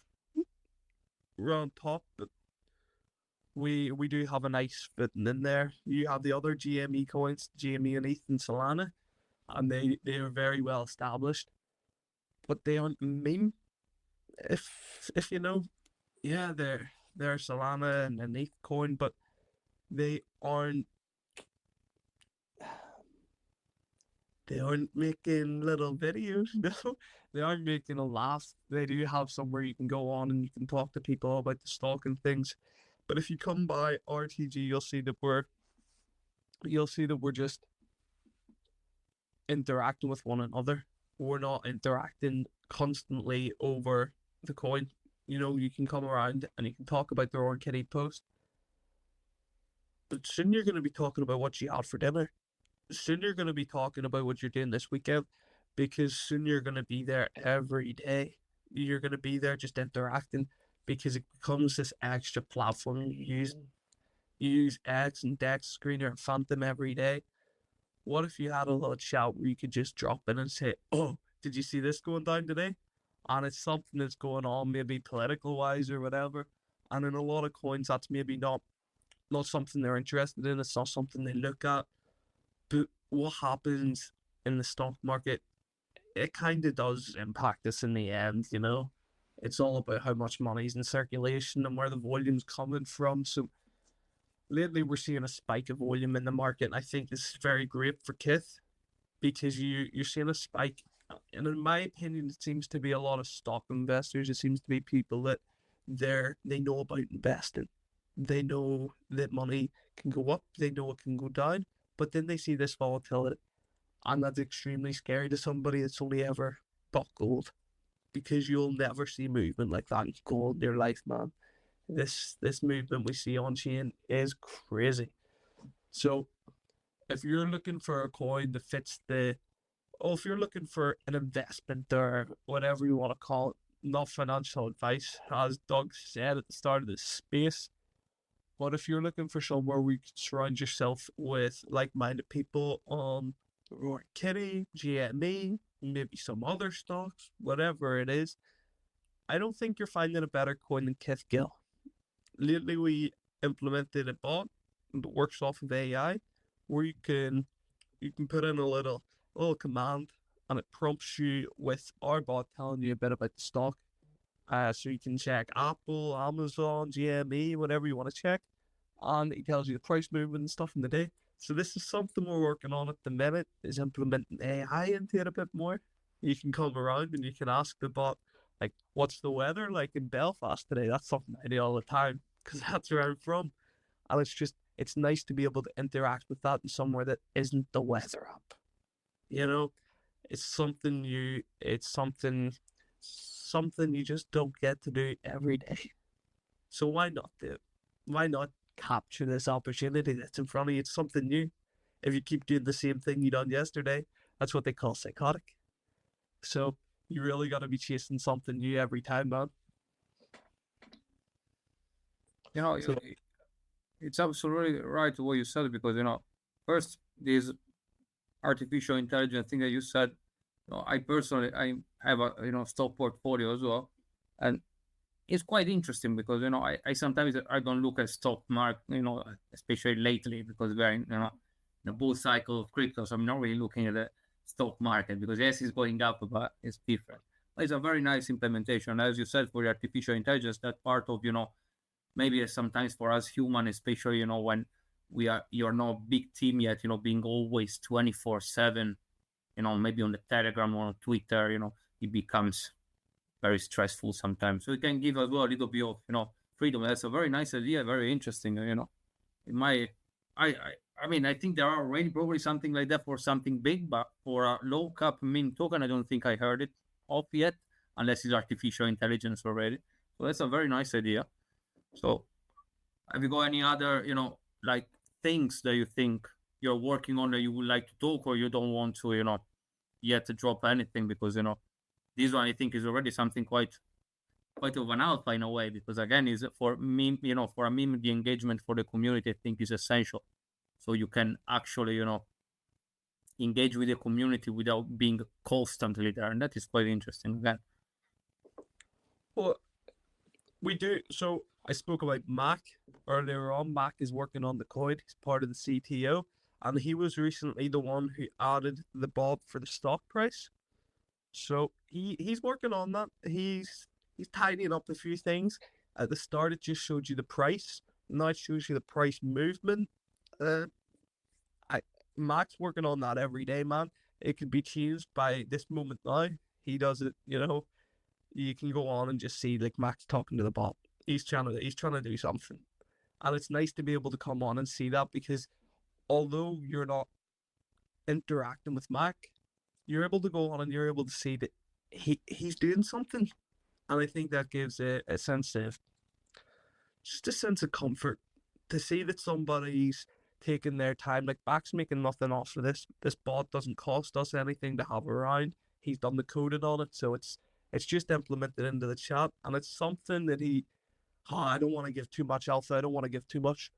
on top, but we do have a nice footing in there. You have the other GME coins, GME and ETH and Solana, and they are very well established, but they aren't meme. If you know, yeah, they're Solana and ETH coin, but they aren't making little videos. No, they aren't making a laugh. They do have somewhere you can go on and you can talk to people about the stock and things. But if you come by RTG, you'll see that we're just interacting with one another. We're not interacting constantly over the coin. You know, you can come around and you can talk about the Roaring Kitty post, but soon you're going to be talking about what you had for dinner. Soon you're going to be talking about what you're doing this weekend, because soon you're going to be there every day. You're going to be there just interacting, because it becomes this extra platform you use X and Dex, Screener, and Phantom every day. What if you had a little chat where you could just drop in and say, "Oh, did you see this going down today?" And it's something that's going on, maybe political wise or whatever. And in a lot of coins, that's maybe not something they're interested in. It's not something they look at. But what happens in the stock market, it kind of does impact us in the end, you know. It's all about how much money's in circulation and where the volume's coming from. So lately we're seeing a spike of volume in the market, and I think this is very great for Kith, because you're seeing a spike. And in my opinion, it seems to be a lot of stock investors. It seems to be people that they know about investing. They know that money can go up. They know it can go down. But then they see this volatility, and that's extremely scary to somebody that's only ever bought gold, because you'll never see movement like that in gold in your life, man. This movement we see on chain is crazy. So if you're looking for a coin that fits if you're looking for an investment or whatever you want to call it, not financial advice, as Doug said at the start of this space, but if you're looking for somewhere where you can surround yourself with like-minded people on Roaring Kitty, GME, maybe some other stocks, whatever it is, I don't think you're finding a better coin than Keith Gill. Lately, we implemented a bot that works off of AI, where you can put in a little command, and it prompts you with our bot telling you a bit about the stock. So you can check Apple, Amazon, GME, whatever you want to check, and it tells you the price movement and stuff in the day. So this is something we're working on at the minute, is implementing AI into it a bit more. You can come around and you can ask the bot, like, what's the weather like in Belfast today? That's something I do all the time because that's where I'm from. And it's nice to be able to interact with that in somewhere that isn't the weather app. You know, it's something you just don't get to do every day. So why not do it? Why not capture this opportunity that's in front of you? It's something new. If you keep doing the same thing you done yesterday, that's what they call psychotic. So you really got to be chasing something new every time, man. So, it's absolutely right what you said, because first, this artificial intelligence thing that you said, I personally I have a stock portfolio as well, and it's quite interesting because I sometimes I don't look at stock market, especially lately, because we're in in a bull cycle of crypto, so I'm not really looking at the stock market because yes, it's going up, but it's different. But it's a very nice implementation, as you said, for the artificial intelligence. That part of maybe sometimes for us human, especially when you're not a big team yet, being always 24/7, maybe on the Telegram or on Twitter, it becomes very stressful sometimes. So it can give as well a little bit of freedom. That's a very nice idea, very interesting. In my I mean, I think there are already probably something like that for something big, but for a low cap meme token, I don't think I heard it of yet, unless it's artificial intelligence already. So that's a very nice idea. So have you got any other, like things that you think you're working on that you would like to talk, or you don't want to, yet to drop anything? Because, this one I think is already something quite of an alpha in a way, because again, is for meme, for a meme, the engagement for the community, I think, is essential. So you can actually, engage with the community without being constantly there. And that is quite interesting again. Well, we do. So I spoke about Mac earlier on. Mac is working on the coin. He's part of the CTO, and he was recently the one who added the bot for the stock price. So he's working on that. He's tidying up a few things. At the start, it just showed you the price. Now it shows you the price movement. Mac's working on that every day, man. It could be changed by this moment now. He does it, You can go on and just see like Mac's talking to the bot. He's trying to do something, and it's nice to be able to come on and see that, because although you're not interacting with Mac, you're able to go on and you're able to see that he's doing something, and I think that gives a sense of comfort to see that somebody's taking their time. Like, Mac's making nothing off of this. This bot doesn't cost us anything to have around. He's done the coding on it, so it's just implemented into the chat, and it's something that I don't want to give too much alpha. I don't want to give too much,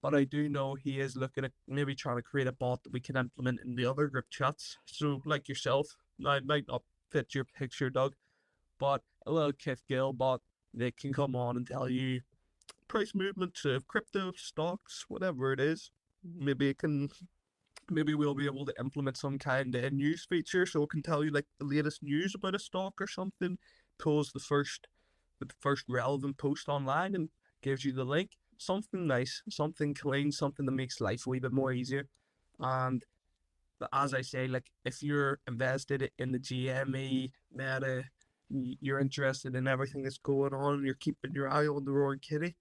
but I do know he is looking at maybe trying to create a bot that we can implement in the other group chats. So, like yourself, now it might not fit your picture, Doug, but a little Keith Gill bot that can come on and tell you price movements of crypto, stocks, whatever it is. Maybe we'll be able to implement some kind of news feature, so it can tell you like the latest news about a stock or something, pulls the first relevant post online and gives you the link. Something nice, something clean, something that makes life a wee bit more easier. And as I say, like, if you're invested in the GME meta, you're interested in everything that's going on, you're keeping your eye on the roaring kitty,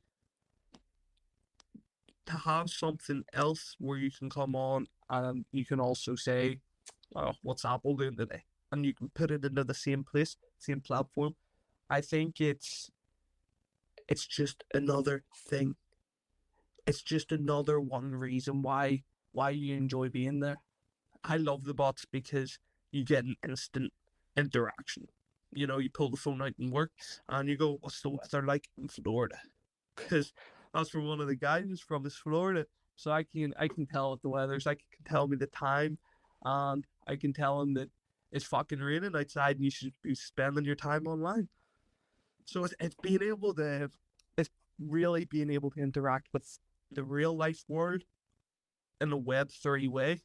to have something else where you can come on and you can also say, oh, what's Apple doing today? And you can put it into the same place, same platform. I think it's just another thing. It's just another one reason why you enjoy being there. I love the bots because you get an instant interaction. You pull the phone out and work, and you go, what's the weather like in Florida? Because that's from one of the guys who's from this Florida. So I can tell what the weather's like. I can tell me the time, and I can tell him that it's fucking raining outside and you should be spending your time online. So it's really being able to interact with the real life world in a Web3 way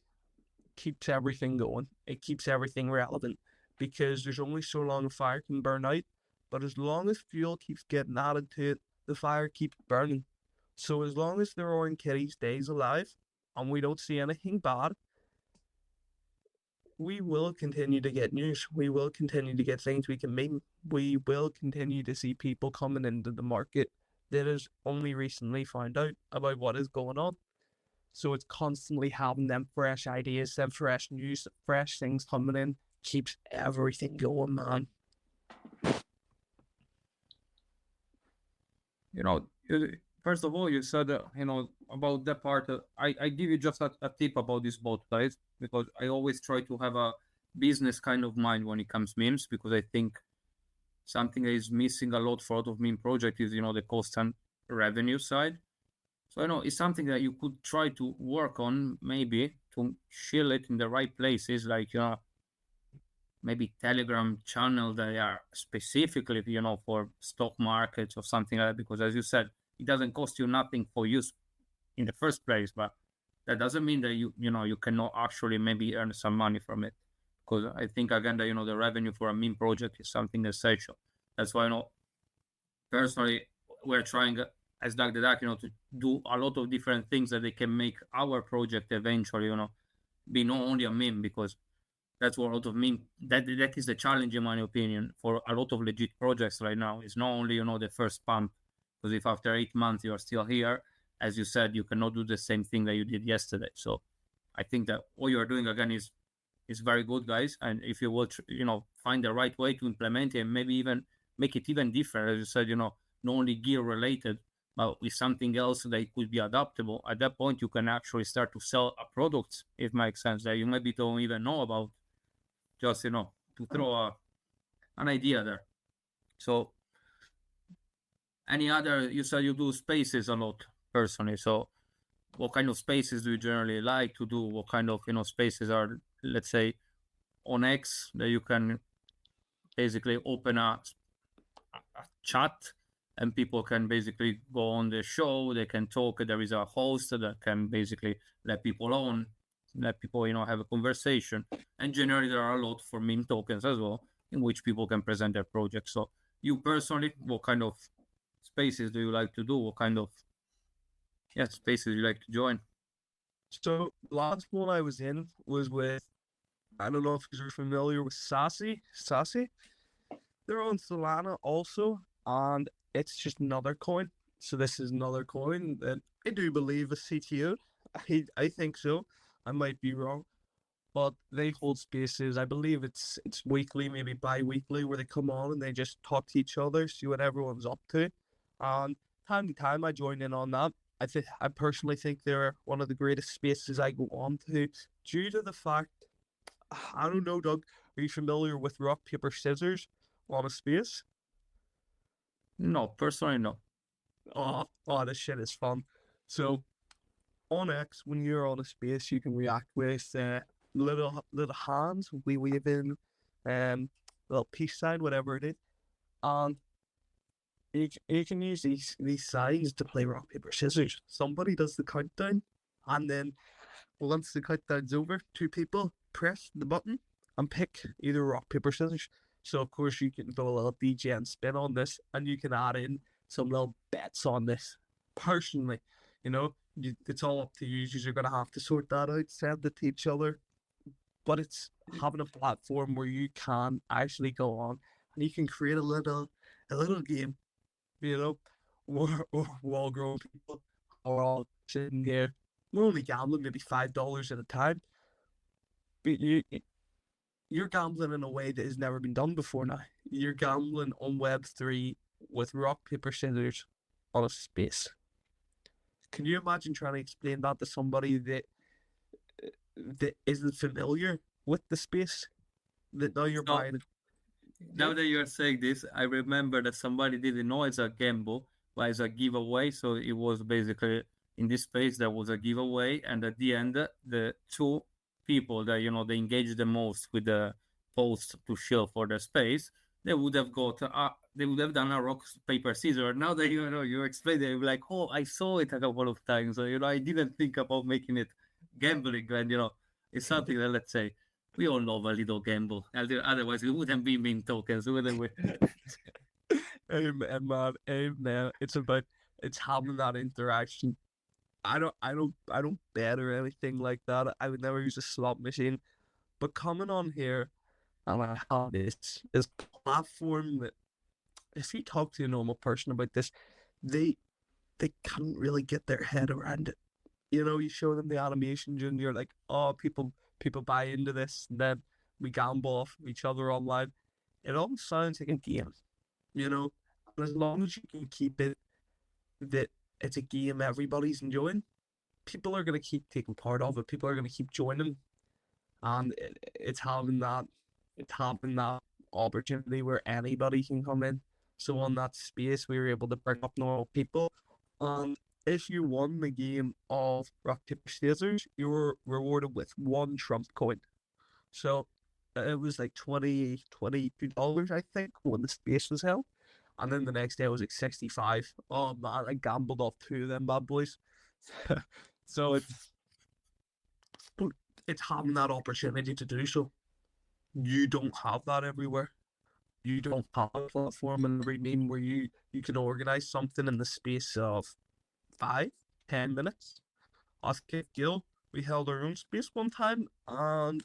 keeps everything going. It keeps everything relevant, because there's only so long a fire can burn out, but as long as fuel keeps getting added to it, the fire keeps burning. So as long as the roaring kitty stays alive, and we don't see anything bad, we will continue to get news. We will continue to get things we can meme. We will continue to see people coming into the market that has only recently found out about what is going on. So it's constantly having them fresh ideas, them fresh news, fresh things coming in, keeps everything going, man. First of all, you said, about that part. I give you just a tip about this boat, guys, because I always try to have a business kind of mind when it comes memes, because I think something that is missing a lot for a lot of meme project is, the cost and revenue side. So I know it's something that you could try to work on, maybe to shield it in the right places, like, maybe Telegram channel that are specifically, for stock markets or something like that. Because as you said, it doesn't cost you nothing for use in the first place, but that doesn't mean that you cannot actually maybe earn some money from it. Because I think again that the revenue for a meme project is something essential. That's why personally we're trying as Duck the Duck, to do a lot of different things that they can make our project eventually, be not only a meme, because that's what a lot of meme, that is the challenge, in my opinion, for a lot of legit projects right now. It's not only, the first pump, because if after 8 months you are still here, as you said, you cannot do the same thing that you did yesterday. So I think that what you are doing again is very good, guys. And if you will, find the right way to implement it, and maybe even make it even different, as you said, not only gear related, but with something else that could be adaptable, at that point you can actually start to sell a product, if it makes sense, that you maybe don't even know about, just to throw an idea there. So any other, you said you do spaces a lot personally, so what kind of spaces do you generally like to do? What kind of spaces are, let's say, on X, that you can basically open a chat and people can basically go on the show, they can talk, there is a host that can basically let people on, let people have a conversation. And generally there are a lot for meme tokens as well, in which people can present their projects. So you personally, what kind of spaces do you like to do? What kind of spaces you like to join? So last one I was in was with, I don't know if you're familiar with Sassy. They're on Solana also, and it's just another coin. So this is another coin that I do believe is CTO. I think so. I might be wrong. But they hold spaces. I believe it's weekly, maybe bi-weekly, where they come on and they just talk to each other, see what everyone's up to. And time to time I join in on that. I personally think they're one of the greatest spaces I go on to, due to the fact, I don't know, Doug, are you familiar with rock, paper, scissors on a space? No, personally, no. Oh, this shit is fun. So on X, when you're on a space, you can react with little hands, we wave in, little peace sign, whatever it is, and you can use these signs to play rock, paper, scissors. Somebody does the countdown, and then once the countdown's over, 2 people press the button and pick either rock, paper, scissors. So of course you can do a little DJ and spin on this, and you can add in some little bets on this. Personally, it's all up to you. You're gonna have to sort that out, send it to each other. But it's having a platform where you can actually go on and you can create a little game, where we're all grown people are all sitting here. We're only gambling maybe $5 at a time, but you're gambling in a way that has never been done before now. You're gambling on Web3 with rock, paper, scissors on a space. Can you imagine trying to explain that to somebody that isn't familiar with the space? That now you're buying it. Now that you're saying this, I remember that somebody didn't know it's a gamble, but it's a giveaway. So it was basically in this space there was a giveaway, and at the end, the 2 people that they engaged the most with the post to show for the space, they would have done a rock, paper, scissors. Now that you explained it, you're like, oh, I saw it a couple of times. So I didn't think about making it gambling, and it's something that, let's say, we all love a little gamble. Otherwise, we wouldn't be meme tokens, wouldn't we? Amen, man. Amen. It's having that interaction. I don't bet or anything like that. I would never use a slot machine. But coming on here and I have this platform that if you talk to a normal person about this, they they can't really get their head around it. You show them the animations and you're like, oh, people buy into this, and then we gamble off of each other online. It all sounds like a game, you know. And as long as you can keep it that it's a game everybody's enjoying, people are gonna keep taking part of it. People are gonna keep joining, and it's having that opportunity where anybody can come in. So on that space, we were able to bring up normal people, and if you won the game of rock paper scissors, you were rewarded with one Trump coin. So it was like $22, I think, when the space was held. And then the next day it was like 65. Oh man, I gambled off two of them bad boys. So it's having that opportunity to do so. You don't have that everywhere. You don't have a platform in every meeting where you can organize something in the space of 5, 10 minutes. Us Keith Gill, we held our own space one time, and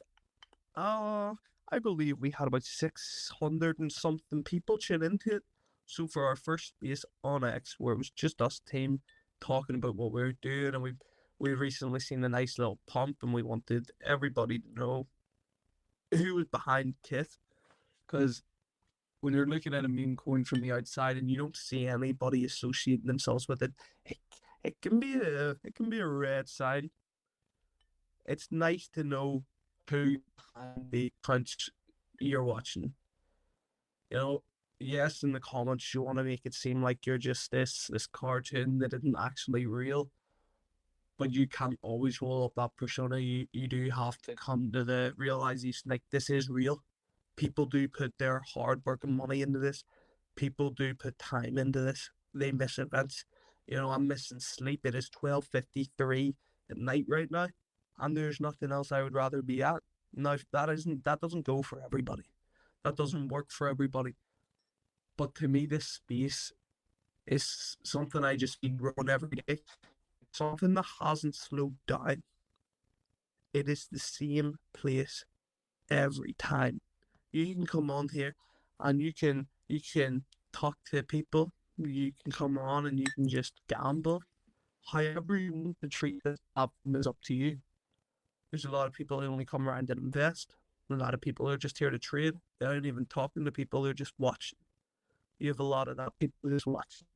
I believe we had about 600 and something people tune into it. So for our first space on X, where it was just us team talking about what we were doing, and we recently seen a nice little pump, and we wanted everybody to know who was behind Kith, because when you're looking at a meme coin from the outside and you don't see anybody associating themselves with it, it, it can be a red sign. It's nice to know who behind the accounts you're watching. Yes, in the comments you want to make it seem like you're just this cartoon that isn't actually real, but you can't always roll up that persona. You do have to come to the realization like this is real. People do put their hard work and money into this. People do put time into this. They miss events. I'm missing sleep. It is 12:53 at night right now, and there's nothing else I would rather be at. Now that doesn't go for everybody. That doesn't work for everybody. But to me, this space is something I just see growing every day. Something that hasn't slowed down. It is the same place every time. You can come on here and you can talk to people. You can come on and you can just gamble. However you want to treat this platform is up to you. There's a lot of people who only come around and invest. A lot of people are just here to trade. They aren't even talking to people, they're just watching. You have a lot of that people just watching.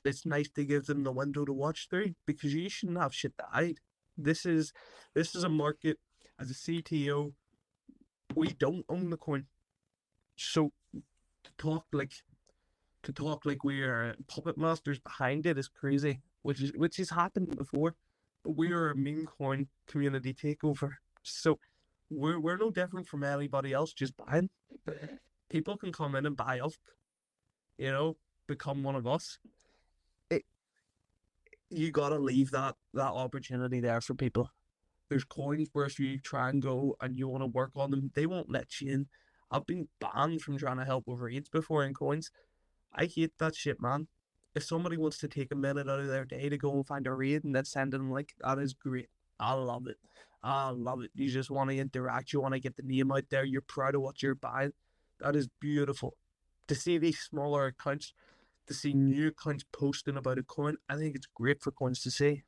It's nice to give them the window to watch through because you shouldn't have shit to hide. This is a market. As a CTO, we don't own the coin. So to talk like we are puppet masters behind it is crazy, which has happened before. But we are a meme coin community takeover. So we're no different from anybody else just buying. People can come in and buy us, become one of us. It, you gotta leave that opportunity there for people. There's coins where if you try and go and you want to work on them, they won't let you in. I've been banned from trying to help with raids before in coins. I hate that shit, man. If somebody wants to take a minute out of their day to go and find a raid and then send them like that is great. I love it. I love it. You just want to interact. You want to get the name out there. You're proud of what you're buying. That is beautiful. To see these smaller accounts, to see new accounts posting about a coin, I think it's great for coins to see.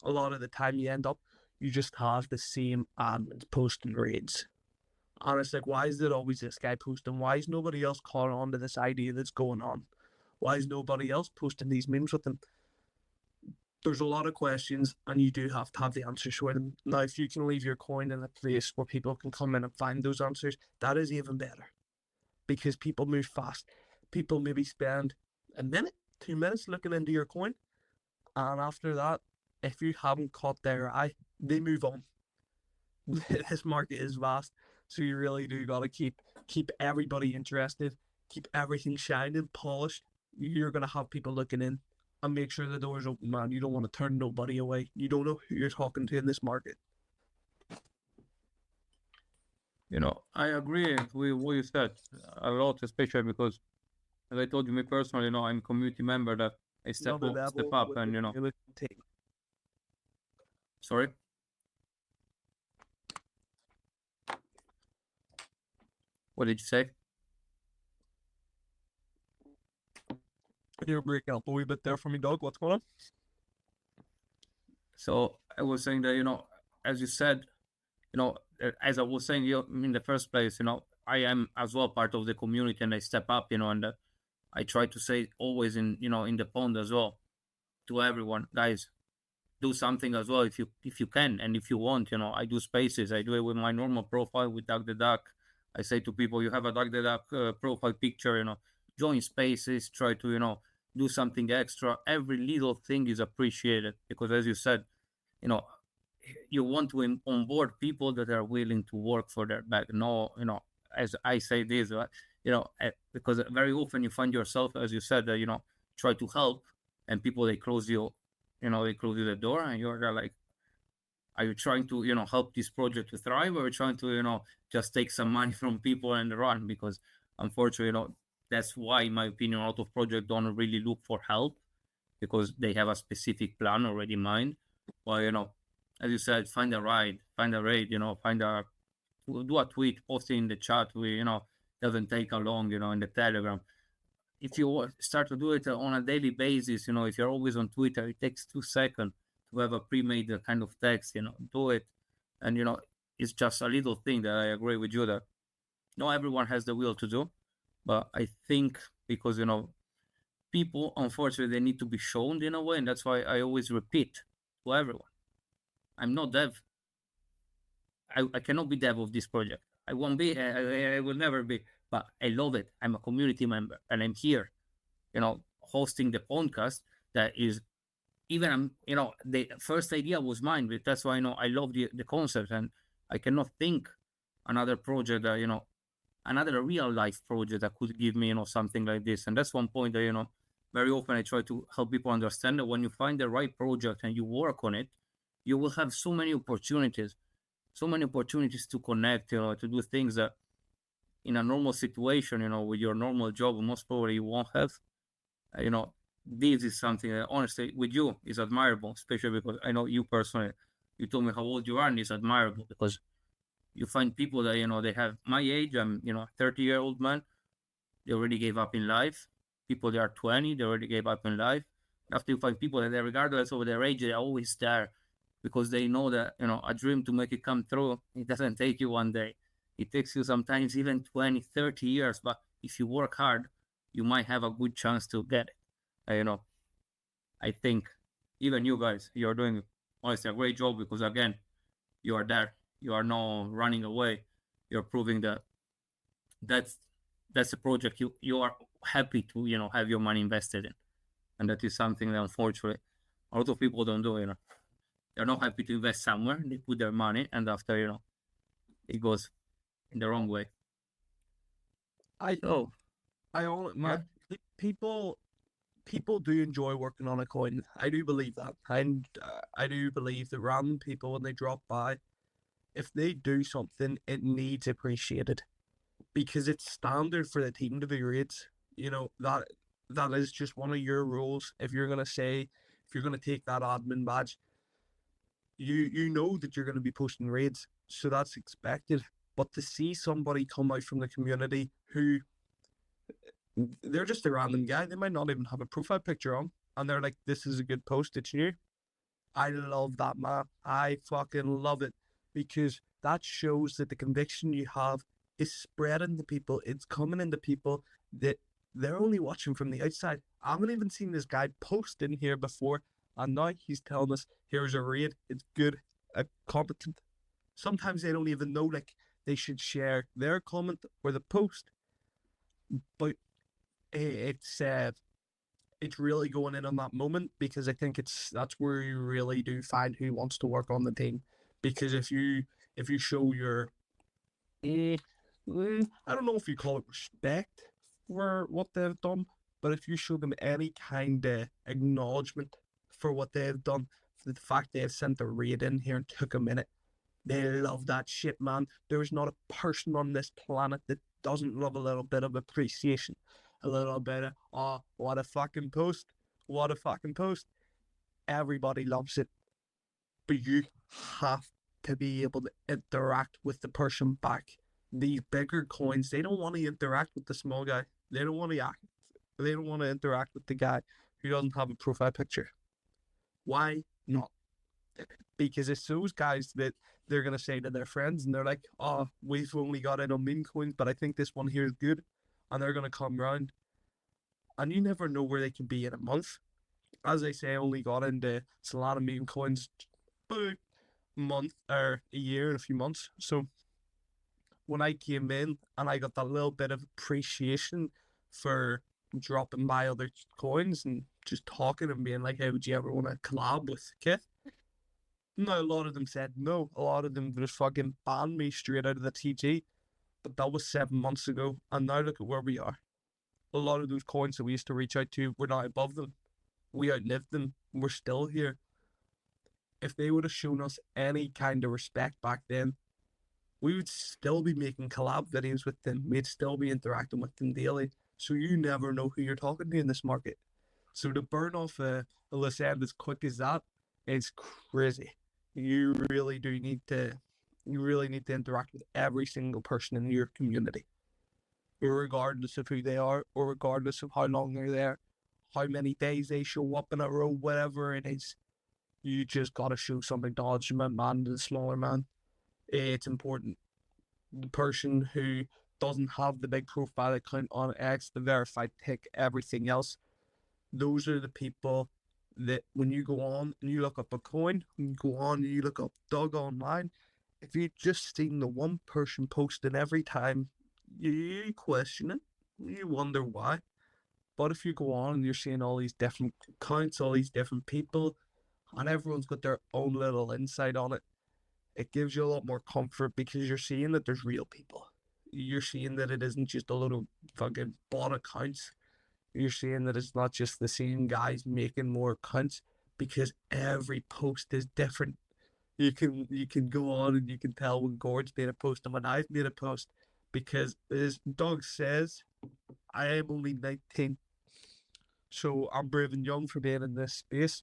A lot of the time you just have the same admins posting raids. And it's like, why is it always this guy posting? Why is nobody else caught on to this idea that's going on? Why is nobody else posting these memes with them? There's a lot of questions, and you do have to have the answers for them. Now, if you can leave your coin in a place where people can come in and find those answers, that is even better. Because people move fast. People maybe spend a minute, 2 minutes looking into your coin, and after that, if you haven't caught their eye, they move on. This market is vast, so you really do gotta keep everybody interested, keep everything shining, polished. You're gonna have people looking in, and make sure the door's open, man. You don't want to turn nobody away. You don't know who you're talking to in this market. I agree with what you said a lot, especially because, as I told you, me personally, I'm a community member that I step up, and Sorry. What did you say? You're breaking up a wee bit there for me, dog. What's going on? So I was saying that, as you said, as I was saying in the first place, I am as well part of the community, and I step up, and I try to say always in the pond as well to everyone, guys, do something as well if you can and if you want. I do spaces. I do it with my normal profile with Duck the Duck. I say to people, you have a Duck the Duck profile picture, join spaces, try to do something extra. Every little thing is appreciated, because as you said, you want to onboard people that are willing to work for their back. No, as I say this, because very often you find yourself, as you said, that try to help, and people they close you the door, and you're like, are you trying to help this project to thrive, or are you trying to just take some money from people and run? Because unfortunately, that's why, in my opinion, a lot of projects don't really look for help, because they have a specific plan already in mind. Well, as you said, find a raid, do a tweet, post it in the chat. Doesn't take a long, in the Telegram. If you start to do it on a daily basis, if you're always on Twitter, it takes 2 seconds to have a pre-made kind of text, do it. And, it's just a little thing that I agree with you that not everyone has the will to do. But I think because, people, unfortunately, they need to be shown in a way. And that's why I always repeat to everyone, I'm not dev. I cannot be dev of this project. I won't be. I will never be. But I love it. I'm a community member, and I'm here, hosting the podcast. That is, even the first idea was mine, but that's why I love the concept, and I cannot think another project that another real life project that could give me something like this. And that's one point that very often I try to help people understand that when you find the right project and you work on it, you will have so many opportunities to connect, to do things that in a normal situation, with your normal job, most probably you won't have. This is something that honestly with you is admirable, especially because I know you personally. You told me how old you are, and it's admirable because you find people that they have my age. I'm 30-year-old man. They already gave up in life. People that are 20, they already gave up in life. After you find people that regardless of their age, they're always there, because they know that a dream, to make it come true, it doesn't take you one day. It takes you sometimes even 20, 30 years. But if you work hard, you might have a good chance to get it. I think even you guys, you're doing honestly a great job, because again, you are there. You are not running away. You're proving that that's a project you are happy to have your money invested in, and that is something that unfortunately a lot of people don't do. They're not happy to invest somewhere. They put their money, and after it goes in the wrong way. People do enjoy working on a coin. I do believe that. And I do believe that random people, when they drop by, if they do something, it needs appreciated, because it's standard for the team to be raids. That is just one of your rules. If you're gonna take that admin badge, you know that you're gonna be posting raids, so that's expected. But to see somebody come out from the community who they're just a random guy, they might not even have a profile picture on, and they're like, "This is a good post. It's new." I love that, man. I fucking love it, because that shows that the conviction you have is spreading to people. It's coming into people that they're only watching from the outside. I haven't even seen this guy post in here before, and now he's telling us, here's a raid. It's good, competent. Sometimes they don't even know, like, they should share their comment or the post. But it's really going in on that moment, because I think that's where you really do find who wants to work on the team. Because if you show your I don't know if you call it respect for what they've done, but if you show them any kind of acknowledgement for what they've done, for the fact they've sent a raid in here and took a minute, they love that shit, man. There's not a person on this planet that doesn't love a little bit of appreciation. A little bit of, oh, what a fucking post. What a fucking post. Everybody loves it. But have to be able to interact with the person back. These bigger coins, they don't want to interact with the small guy. They don't want to act. They don't want to interact with the guy who doesn't have a profile picture. Why not? Because it's those guys that they're going to say to their friends, and they're like, oh, we've only got in on meme coins, but I think this one here is good. And they're going to come round. And you never know where they can be in a month. As I say, I only got into Solana meme coins about a month or a year and a few months. So when I came in and I got that little bit of appreciation for dropping by other coins and just talking and being like, hey, would you ever want to collab with Keith? No, a lot of them said no. A lot of them just fucking banned me straight out of the TG. But that was 7 months ago. And now look at where we are. A lot of those coins that we used to reach out to, we're now above them. We outlived them. We're still here. If they would have shown us any kind of respect back then, we would still be making collab videos with them. We'd still be interacting with them daily. So you never know who you're talking to in this market. So to burn off a loose end as quick as that, it's crazy. You really need to interact with every single person in your community, regardless of who they are, or regardless of how long they're there, how many days they show up in a row, whatever it is. You just gotta show some acknowledgement, man, to the smaller man. It's important. The person who doesn't have the big profile account on X, the verified tick, everything else, those are the people that when you go on and you look up a coin, when you go on and you look up Doug online, if you just seen the one person posting every time, you question it, you wonder why. But if you go on and you're seeing all these different accounts, all these different people, and everyone's got their own little insight on it, it gives you a lot more comfort because you're seeing that there's real people. You're seeing that it isn't just a lot of fucking bot accounts. You're seeing that it's not just the same guys making more accounts, because every post is different. You can go on and you can tell when Gord's made a post and when I've made a post, because as Doug says, I am only 19. So I'm brave and young for being in this space.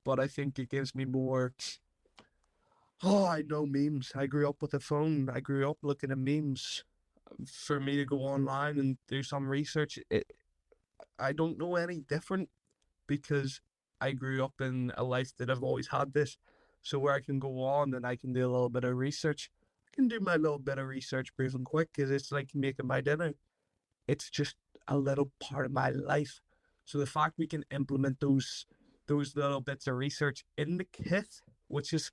But I think it gives me more. Oh, I know memes. I grew up with a phone. I grew up looking at memes. For me to go online and do some research, I don't know any different, because I grew up in a life that I've always had this. So where I can go on and I can do a little bit of research. I can do my little bit of research brief and quick, because it's like making my dinner. It's just a little part of my life. So the fact we can implement those little bits of research in the kit, which is,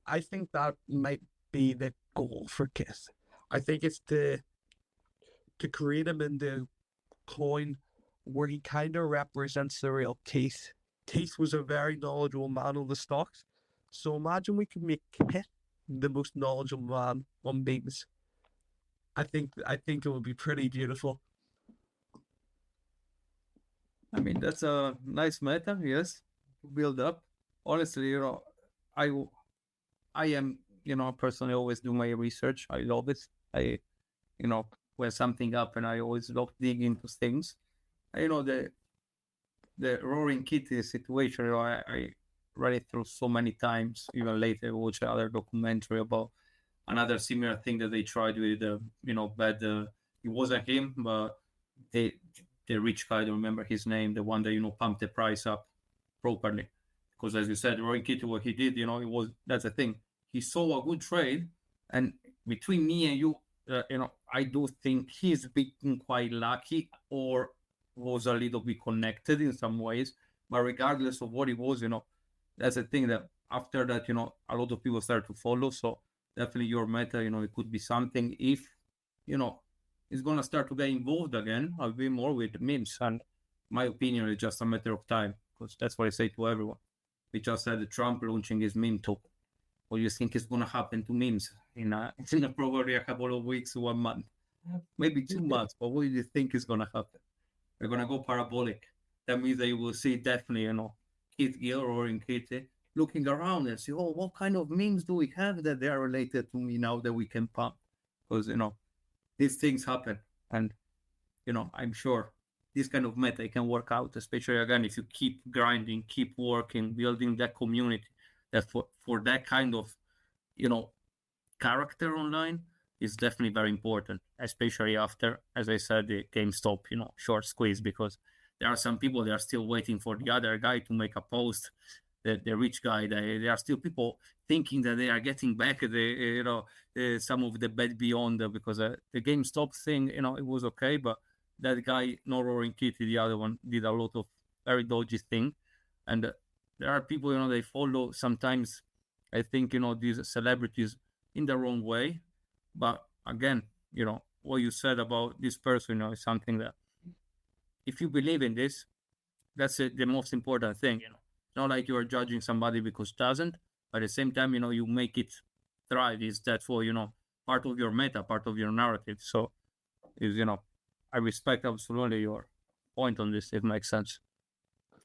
I think that might be the goal for Kith. I think it's to create him in the coin where he kind of represents the real Keith. Keith was a very knowledgeable man on the stocks. So imagine we could make Kith the most knowledgeable man on memes. I think it would be pretty beautiful. I mean, that's a nice meta, yes, to build up. Honestly, I am, personally always do my research. I love it. When something happens, I always love digging into things. The Roaring Kitty situation, I read it through so many times. Even later, I watched another documentary about another similar thing that they tried with, bad. It wasn't him, but the rich guy, I don't remember his name, the one that, pumped the price up properly. Because as you said, Roaring Kitty, what he did, that's the thing. He saw a good trade, and between me and you, I do think he's been quite lucky, or was a little bit connected in some ways. But regardless of what it was, that's the thing, that after that, a lot of people start to follow. So definitely your meta, it could be something. If, it's going to start to get involved again, I'll be more with memes. And my opinion is just a matter of time, because that's what I say to everyone. We just had Trump launching his meme token. What do you think is going to happen to memes in probably a couple of weeks, 1 month, maybe 2 months? But what do you think is going to happen? They're going to go parabolic. That means that you will see definitely, Keith Gill or in Kitty looking around and see, oh, what kind of memes do we have that they are related to me now that we can pump? Because, these things happen. And, I'm sure this kind of meta can work out, especially, again, if you keep grinding, keep working, building that community. that for that kind of, character online is definitely very important, especially after, as I said, the GameStop, short squeeze, because there are some people that are still waiting for the other guy to make a post, the rich guy. There are still people thinking that they are getting back some of the bet beyond, because the GameStop thing, it was okay, but that guy, no Roaring Kitty, the other one, did a lot of very dodgy thing. And there are people, they follow sometimes, I think, these celebrities in the wrong way. But again, what you said about this person, is something that, if you believe in this, that's the most important thing. It's not like you are judging somebody because doesn't, but at the same time, you make it thrive. That's what, part of your meta, part of your narrative. So I respect absolutely your point on this, if it makes sense.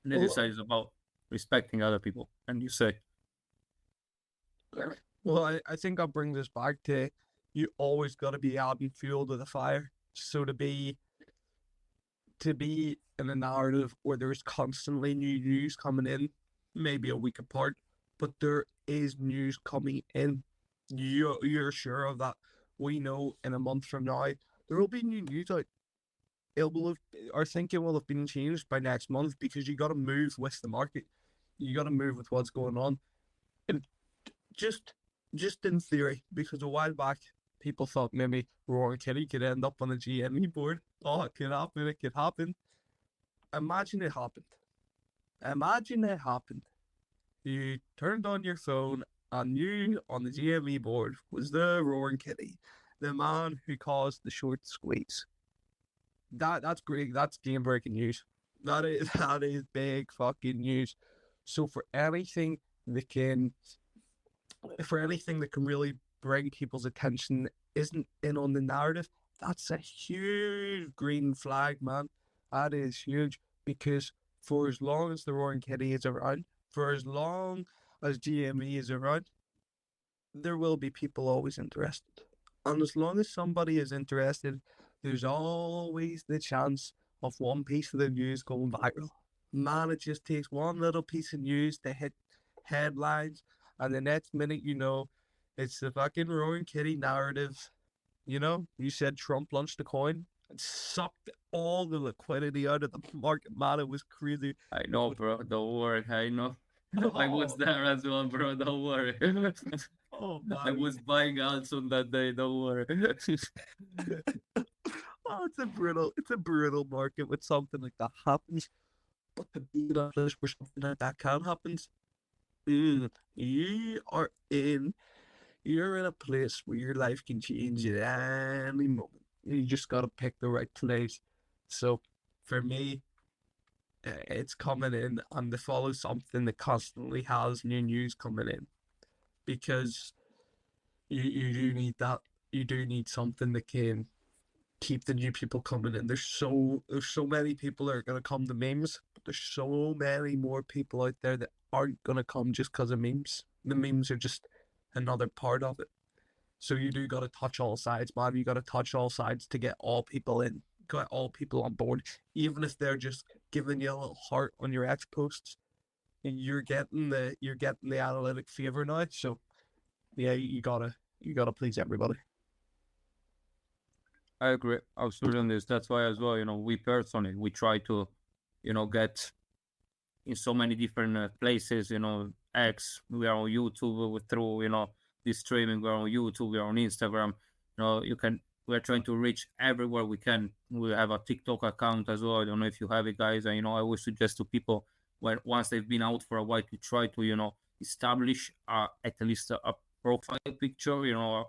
And the other side is about respecting other people. And you say, well, I think I'll bring this back to, you always got to be adding fuel to the fire. So to be in a narrative where there's constantly new news coming in, maybe a week apart, but there is news coming in. You're sure of that. We know in a month from now there will be new news out. Our thinking will have been changed by next month, because you got to move with the market. You got to move with what's going on. And just in theory, because a while back people thought maybe Roaring Kitty could end up on the GME board. Oh, it could happen. It could happen. Imagine it happened. You turned on your phone and you on the GME board was the Roaring Kitty, the man who caused the short squeeze. That's great. That's game breaking news. That is big fucking news. So for anything that can really bring people's attention isn't in on the narrative, that's a huge green flag, man. That is huge, because for as long as the Roaring Kitty is around, for as long as GME is around, there will be people always interested. And as long as somebody is interested, there's always the chance of one piece of the news going viral. Man, it just takes one little piece of news to hit headlines, and the next minute, it's the fucking Roaring Kitty narrative. You said Trump launched the coin and sucked all the liquidity out of the market. Man, it was crazy. I know, bro. Don't worry. I know. I was there as well, bro. Don't worry. Oh, man. I was buying also that day. Don't worry. Oh, it's a brutal market when something like that happens. But to be in a place where something like that can happen, you're in a place where your life can change at any moment. You just gotta pick the right place. So for me, it's coming in, and to follow something that constantly has new news coming in, because you do need that. You do need something that can keep the new people coming in. There's so many people that are gonna come to memes, but there's so many more people out there that aren't gonna come just because of memes. The memes are just another part of it. So you do gotta touch all sides, man. You gotta touch all sides to get all people in, get all people on board, even if they're just giving you a little heart on your X posts. And you're getting the analytic favor now. So yeah, you gotta please everybody. I agree absolutely on this. That's why as well, we personally, we try to, get in so many different places, X, we are on YouTube through, this streaming, we're on YouTube, we're on Instagram, we're trying to reach everywhere we can. We have a TikTok account as well. I don't know if you have it, guys. And, I always suggest to people, once they've been out for a while, to try to, establish at least a profile picture,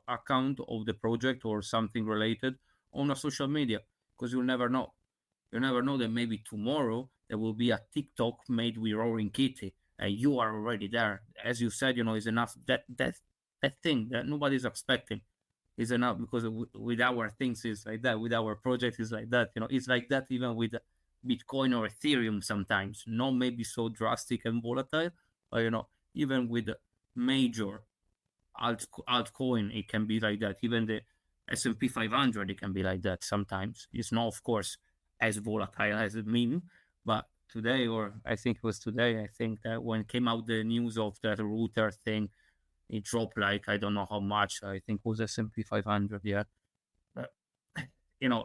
account of the project or something related on a social media, because you'll never know. You never know that maybe tomorrow there will be a TikTok made with Roaring Kitty, and you are already there. As you said, is enough. That thing that nobody's expecting is enough, because with our things is like that. With our project is like that. It's like that even with Bitcoin or Ethereum sometimes. Not maybe so drastic and volatile, but even with the major altcoin, it can be like that. Even the S&P 500, it can be like that sometimes. It's not, of course, as volatile as a meme, but today, or I think it was today, I think that when came out the news of that router thing, it dropped like, I don't know how much, I think it was S&P 500, yeah. But,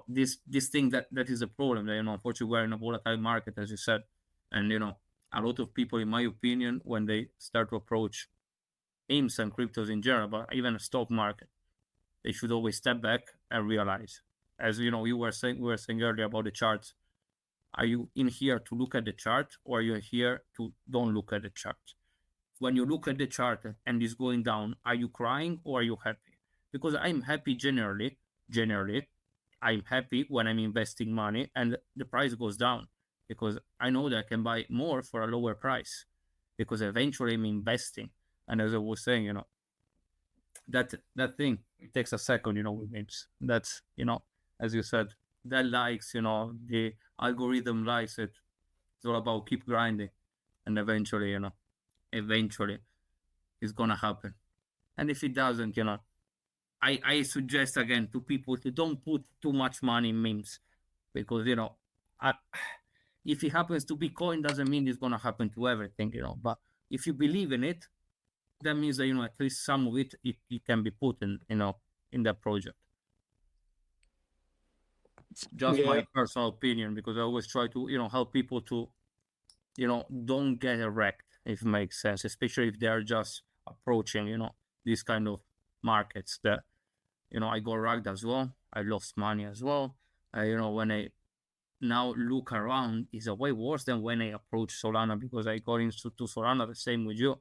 this thing that is a problem. That, unfortunately, we're in a volatile market, as you said. And, a lot of people, in my opinion, when they start to approach memes and cryptos in general, but even a stock market, they should always step back and realize, as we were saying earlier about the charts. Are you in here to look at the chart, or are you here to don't look at the chart? When you look at the chart and it's going down, are you crying or are you happy? Because I'm happy generally. I'm happy when I'm investing money and the price goes down, because I know that I can buy more for a lower price, because eventually I'm investing. And as I was saying, that thing, it takes a second, with memes. That's, as you said, that likes, the algorithm likes it. It's all about keep grinding, and eventually it's gonna happen. And if it doesn't, I suggest again to people to don't put too much money in memes, because if it happens to Bitcoin, doesn't mean it's gonna happen to everything, but if you believe in it, that means that at least some of it can be put in that project. Just my personal opinion, because I always try to help people to don't get wrecked, if it makes sense, especially if they are just approaching these kind of markets that I got wrecked as well. I lost money as well. When I now look around, it's a way worse than when I approached Solana, because I got into Solana the same with you.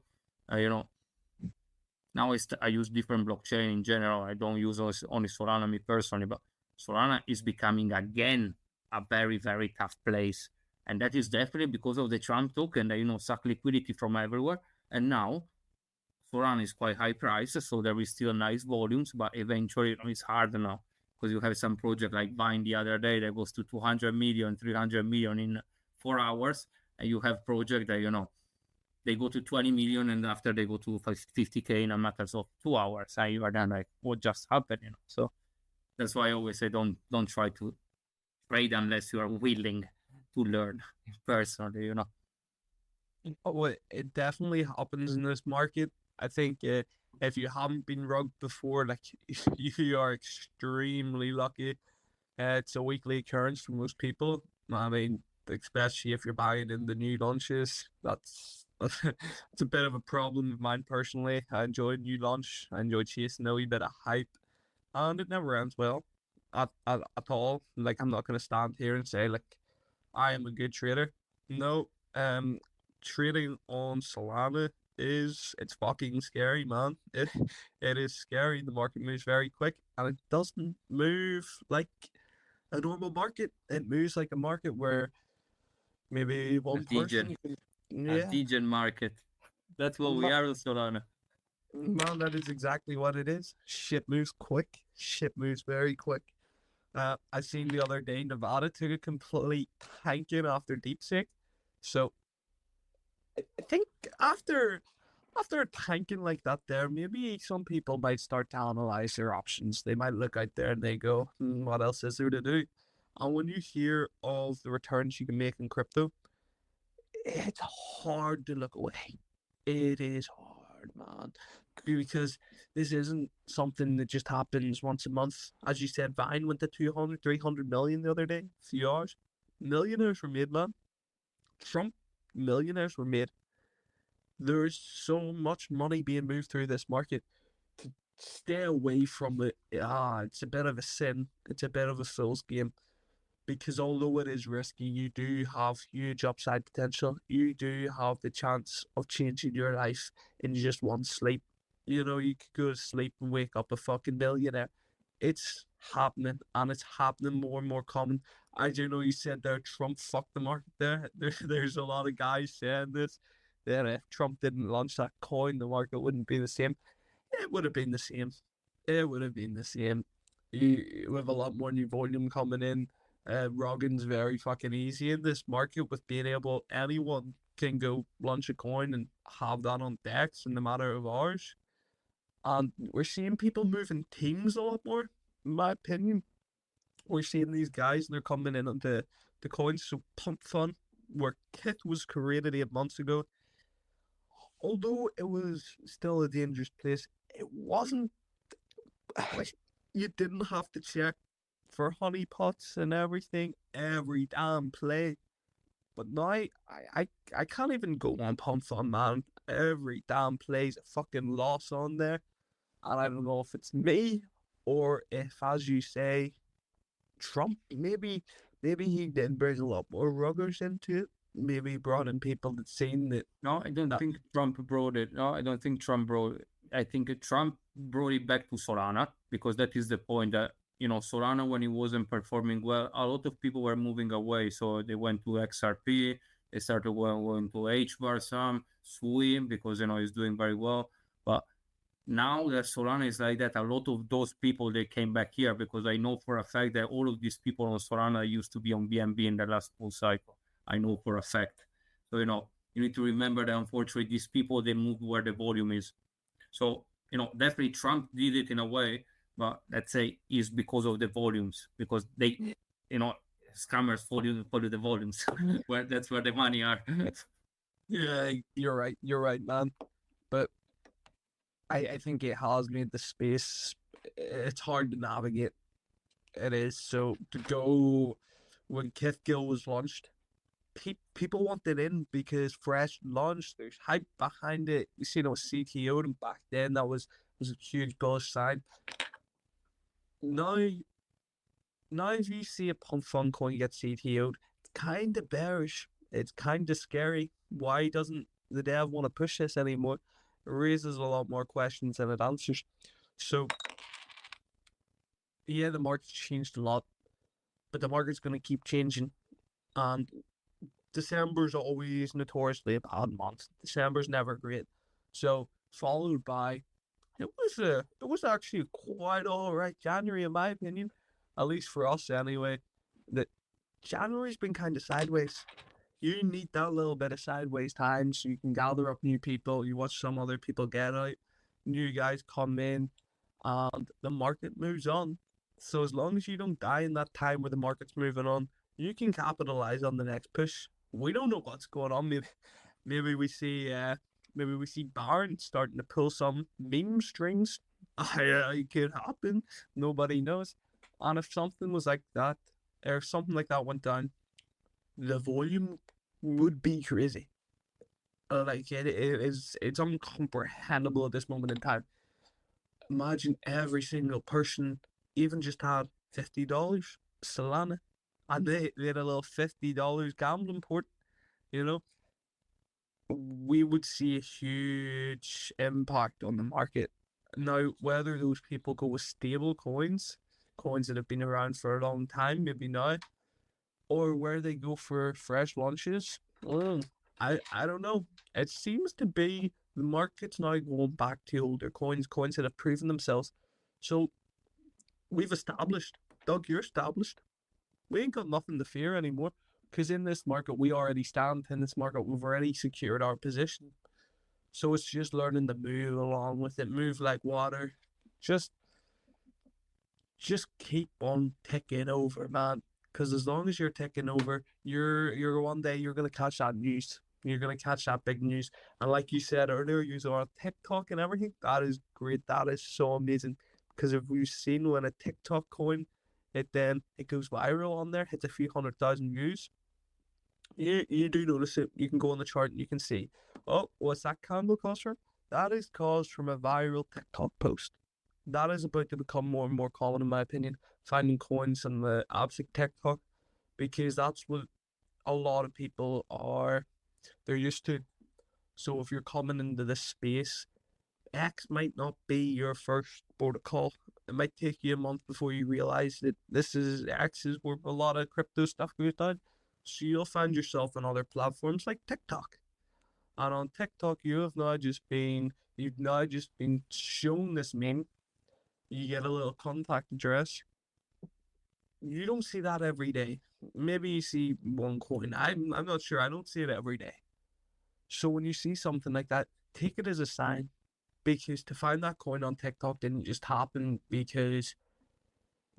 Now I use different blockchain in general. I don't use only Solana, me personally, but Solana is becoming again a very, very tough place. And that is definitely because of the Trump token that, suck liquidity from everywhere. And now Solana is quite high price, so there is still nice volumes, but eventually it's harder now, because you have some project like Vine the other day that goes to 200 million, 300 million in 4 hours. And you have project that, they go to 20 million and after they go to 50K in a matter of 2 hours. And you are then like, what just happened? So that's why I always say don't try to trade unless you are willing to learn personally, Well, it definitely happens in this market. I think if you haven't been rugged before, like you are extremely lucky. It's a weekly occurrence for most people. I mean, especially if you're buying in the new launches, that's it's a bit of a problem of mine personally. I enjoy new launch. I enjoy chasing a wee bit of hype, and it never ends well at all. Like, I'm not gonna stand here and say like I am a good trader. No, trading on Solana it's fucking scary, man. It is scary. The market moves very quick, and it doesn't move like a normal market. It moves like a market where maybe one person can, a degen market. That's what we are on Solana. Man, that is exactly what it is. Shit moves quick. Shit moves very quick. I seen the other day Nevada took a complete tanking after DeepSeek. So I think after a tanking like that there, maybe some people might start to analyze their options. They might look out there and they go, what else is there to do? And when you hear of the returns you can make in crypto, it's hard to look away. It is hard, man. Because this isn't something that just happens once a month. As you said, Vine went to 200, 300 million the other day, a few hours. Millionaires were made, man. Trump millionaires were made. There's so much money being moved through this market. To stay away from it, it's a bit of a sin. It's a bit of a fool's game. Because although it is risky, you do have huge upside potential. You do have the chance of changing your life in just one sleep. You could go to sleep and wake up a fucking millionaire. It's happening, and it's happening more and more common. I do know you said there Trump fucked the market there. There's a lot of guys saying this, that if Trump didn't launch that coin, the market wouldn't be the same. It would have been the same. It would have been the same. You have a lot more new volume coming in. Roggen's very fucking easy in this market, with being able, anyone can go launch a coin and have that on DEX in a matter of hours. And we're seeing people moving teams a lot more, in my opinion. We're seeing these guys and they're coming in on the coins. So Pumpfun, where Kit was created 8 months ago, although it was still a dangerous place, it wasn't. You didn't have to check for honeypots and everything every damn play. But now I can't even go on Pumpfun, man. Every damn play's a fucking loss on there. And I don't know if it's me or if, as you say, Trump, maybe he did bring a lot more ruggers into it. Maybe he brought in people that seen that. No, I don't think Trump brought it. No, I don't think Trump brought it. I think Trump brought it back to Solana, because that is the point that, Solana, when it wasn't performing well, a lot of people were moving away. So they went to XRP, they started going to HBAR, some Swim, because, it's doing very well. But now that Solana is like that, a lot of those people, they came back here, because I know for a fact that all of these people on Solana used to be on BNB in the last full cycle. I know for a fact. So, you need to remember that unfortunately these people, they move where the volume is. So, definitely Trump did it in a way, but let's say is because of the volumes, because they, scammers follow the volumes. That's where the money are. Yeah, you're right, man. But I think it has made the space, it's hard to navigate. It is. So to go, when Keith Gill was launched, people wanted in because fresh launch, there's hype behind it. You see, CTO and back then, that was a huge bullish sign. Now if you see a Pumpfun coin get CTO'd, it's kind of bearish. It's kind of scary. Why doesn't the dev want to push this anymore? It raises a lot more questions than it answers. So, yeah, the market's changed a lot, but the market's going to keep changing. And December's always notoriously a bad month. December's never great. So, followed by, it was actually quite alright January, in my opinion, at least for us anyway. That January's been kind of sideways. You need that little bit of sideways time so you can gather up new people. You watch some other people get out, new guys come in, and the market moves on. So as long as you don't die in that time where the market's moving on, you can capitalize on the next push. We don't know what's going on. Maybe we see Barnes starting to pull some meme strings. It could happen. Nobody knows. And if something was like that, or something like that went down, the volume would be crazy. It's incomprehensible at this moment in time. Imagine every single person even just had $50 Solana, and they had a little $50 gambling port. We would see a huge impact on the market. Now, whether those people go with stable coins that have been around for a long time, maybe now, or where they go for fresh launches, I don't know. It seems to be the market's now going back to older coins that have proven themselves. So we've established, Doug, you're established. We ain't got nothing to fear anymore, because in this market we already stand. In this market we've already secured our position. So it's just learning to move along with it, move like water. Just keep on ticking over, man. Because as long as you're ticking over, you're one day you're gonna catch that news. You're gonna catch that big news. And like you said earlier, you're on TikTok and everything. That is great. That is so amazing. Because if we've seen when a TikTok coin, it goes viral on there, hits a few 100,000 views. You do notice it. You can go on the chart and you can see, oh, what's that candle caused from? That is caused from a viral TikTok post. That is about to become more and more common, in my opinion, finding coins on the apps like TikTok, because that's what a lot of people they're used to. So if you're coming into this space, X might not be your first protocol. It might take you a month before you realize that X is where a lot of crypto stuff goes down. So you'll find yourself on other platforms like TikTok. And on TikTok, you've now just been shown this meme. You get a little contact address. You don't see that every day. Maybe you see one coin. I'm not sure. I don't see it every day. So when you see something like that, take it as a sign. Because to find that coin on TikTok didn't just happen because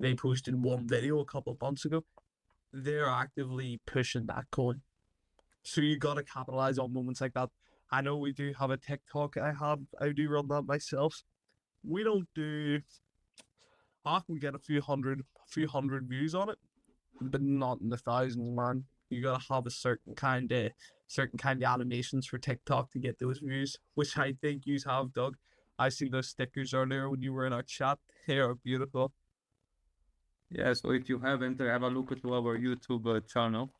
they posted one video a couple of months ago. They're actively pushing that coin. So you got to capitalize on moments like that. I know we do have a TikTok. I do run that myself. We don't do. We get a few hundred views on it, but not in the thousands, man. You gotta have a certain kind of animations for TikTok to get those views, which I think you have, Doug. I see those stickers earlier when you were in our chat. They are beautiful. Yeah, so if you haven't, have a look at our YouTube channel.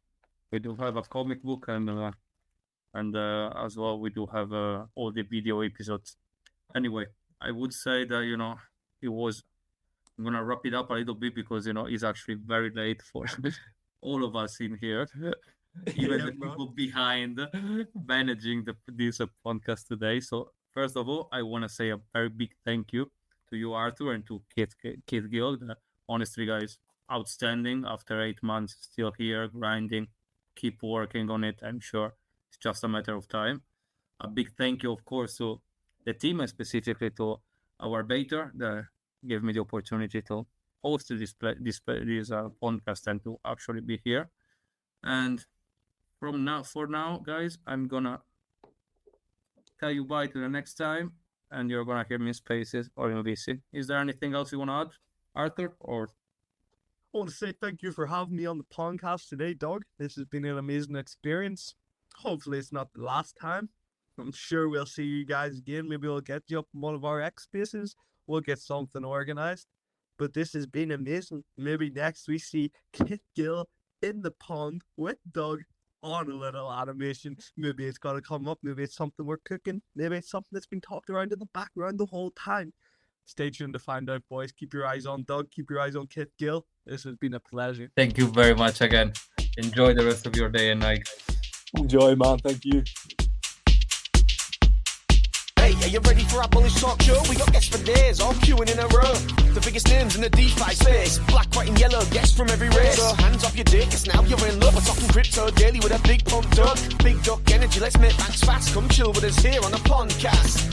We do have a comic book and as well we do have all the video episodes. Anyway, I would say that I'm gonna wrap it up a little bit because it's actually very late for all of us in here, even the people behind managing this podcast today. So first of all, I want to say a very big thank you to you, Arthur, and to Keith Gill. Honestly, guys, outstanding. After 8 months, still here grinding. Keep working on it. I'm sure it's just a matter of time. A big thank you, of course, to the team and specifically to our beta that gave me the opportunity to host this podcast and to actually be here. And for now, guys, I'm gonna tell you bye to the next time, and you're gonna hear me in Spaces or in VC. Is there anything else you wanna add, Arthur? Or I want to say thank you for having me on the Pondcast today, Doug. This has been an amazing experience. Hopefully it's not the last time. I'm sure we'll see you guys again. Maybe we'll get you up in one of our X spaces. We'll get something organized. But this has been amazing. Maybe next we see Keith Gill in the pond with Doug on a little animation. Maybe it's got to come up. Maybe it's something we're cooking. Maybe it's something that's been talked around in the background the whole time. Stay tuned to find out, boys. Keep your eyes on Doug. Keep your eyes on Keith Gill. This has been a pleasure. Thank you very much again. Enjoy the rest of your day and night. Enjoy, man. Thank you. Hey, are you ready for our bullish talk show? We got guests for days, all queuing in a row. The biggest names in the DeFi space. Black, white and yellow, guests from every race. So hands off your dick, cause now you're in love. We're talking crypto daily with a big pump duck. Big duck energy, let's make banks fast. Come chill with us here on the Pondcast.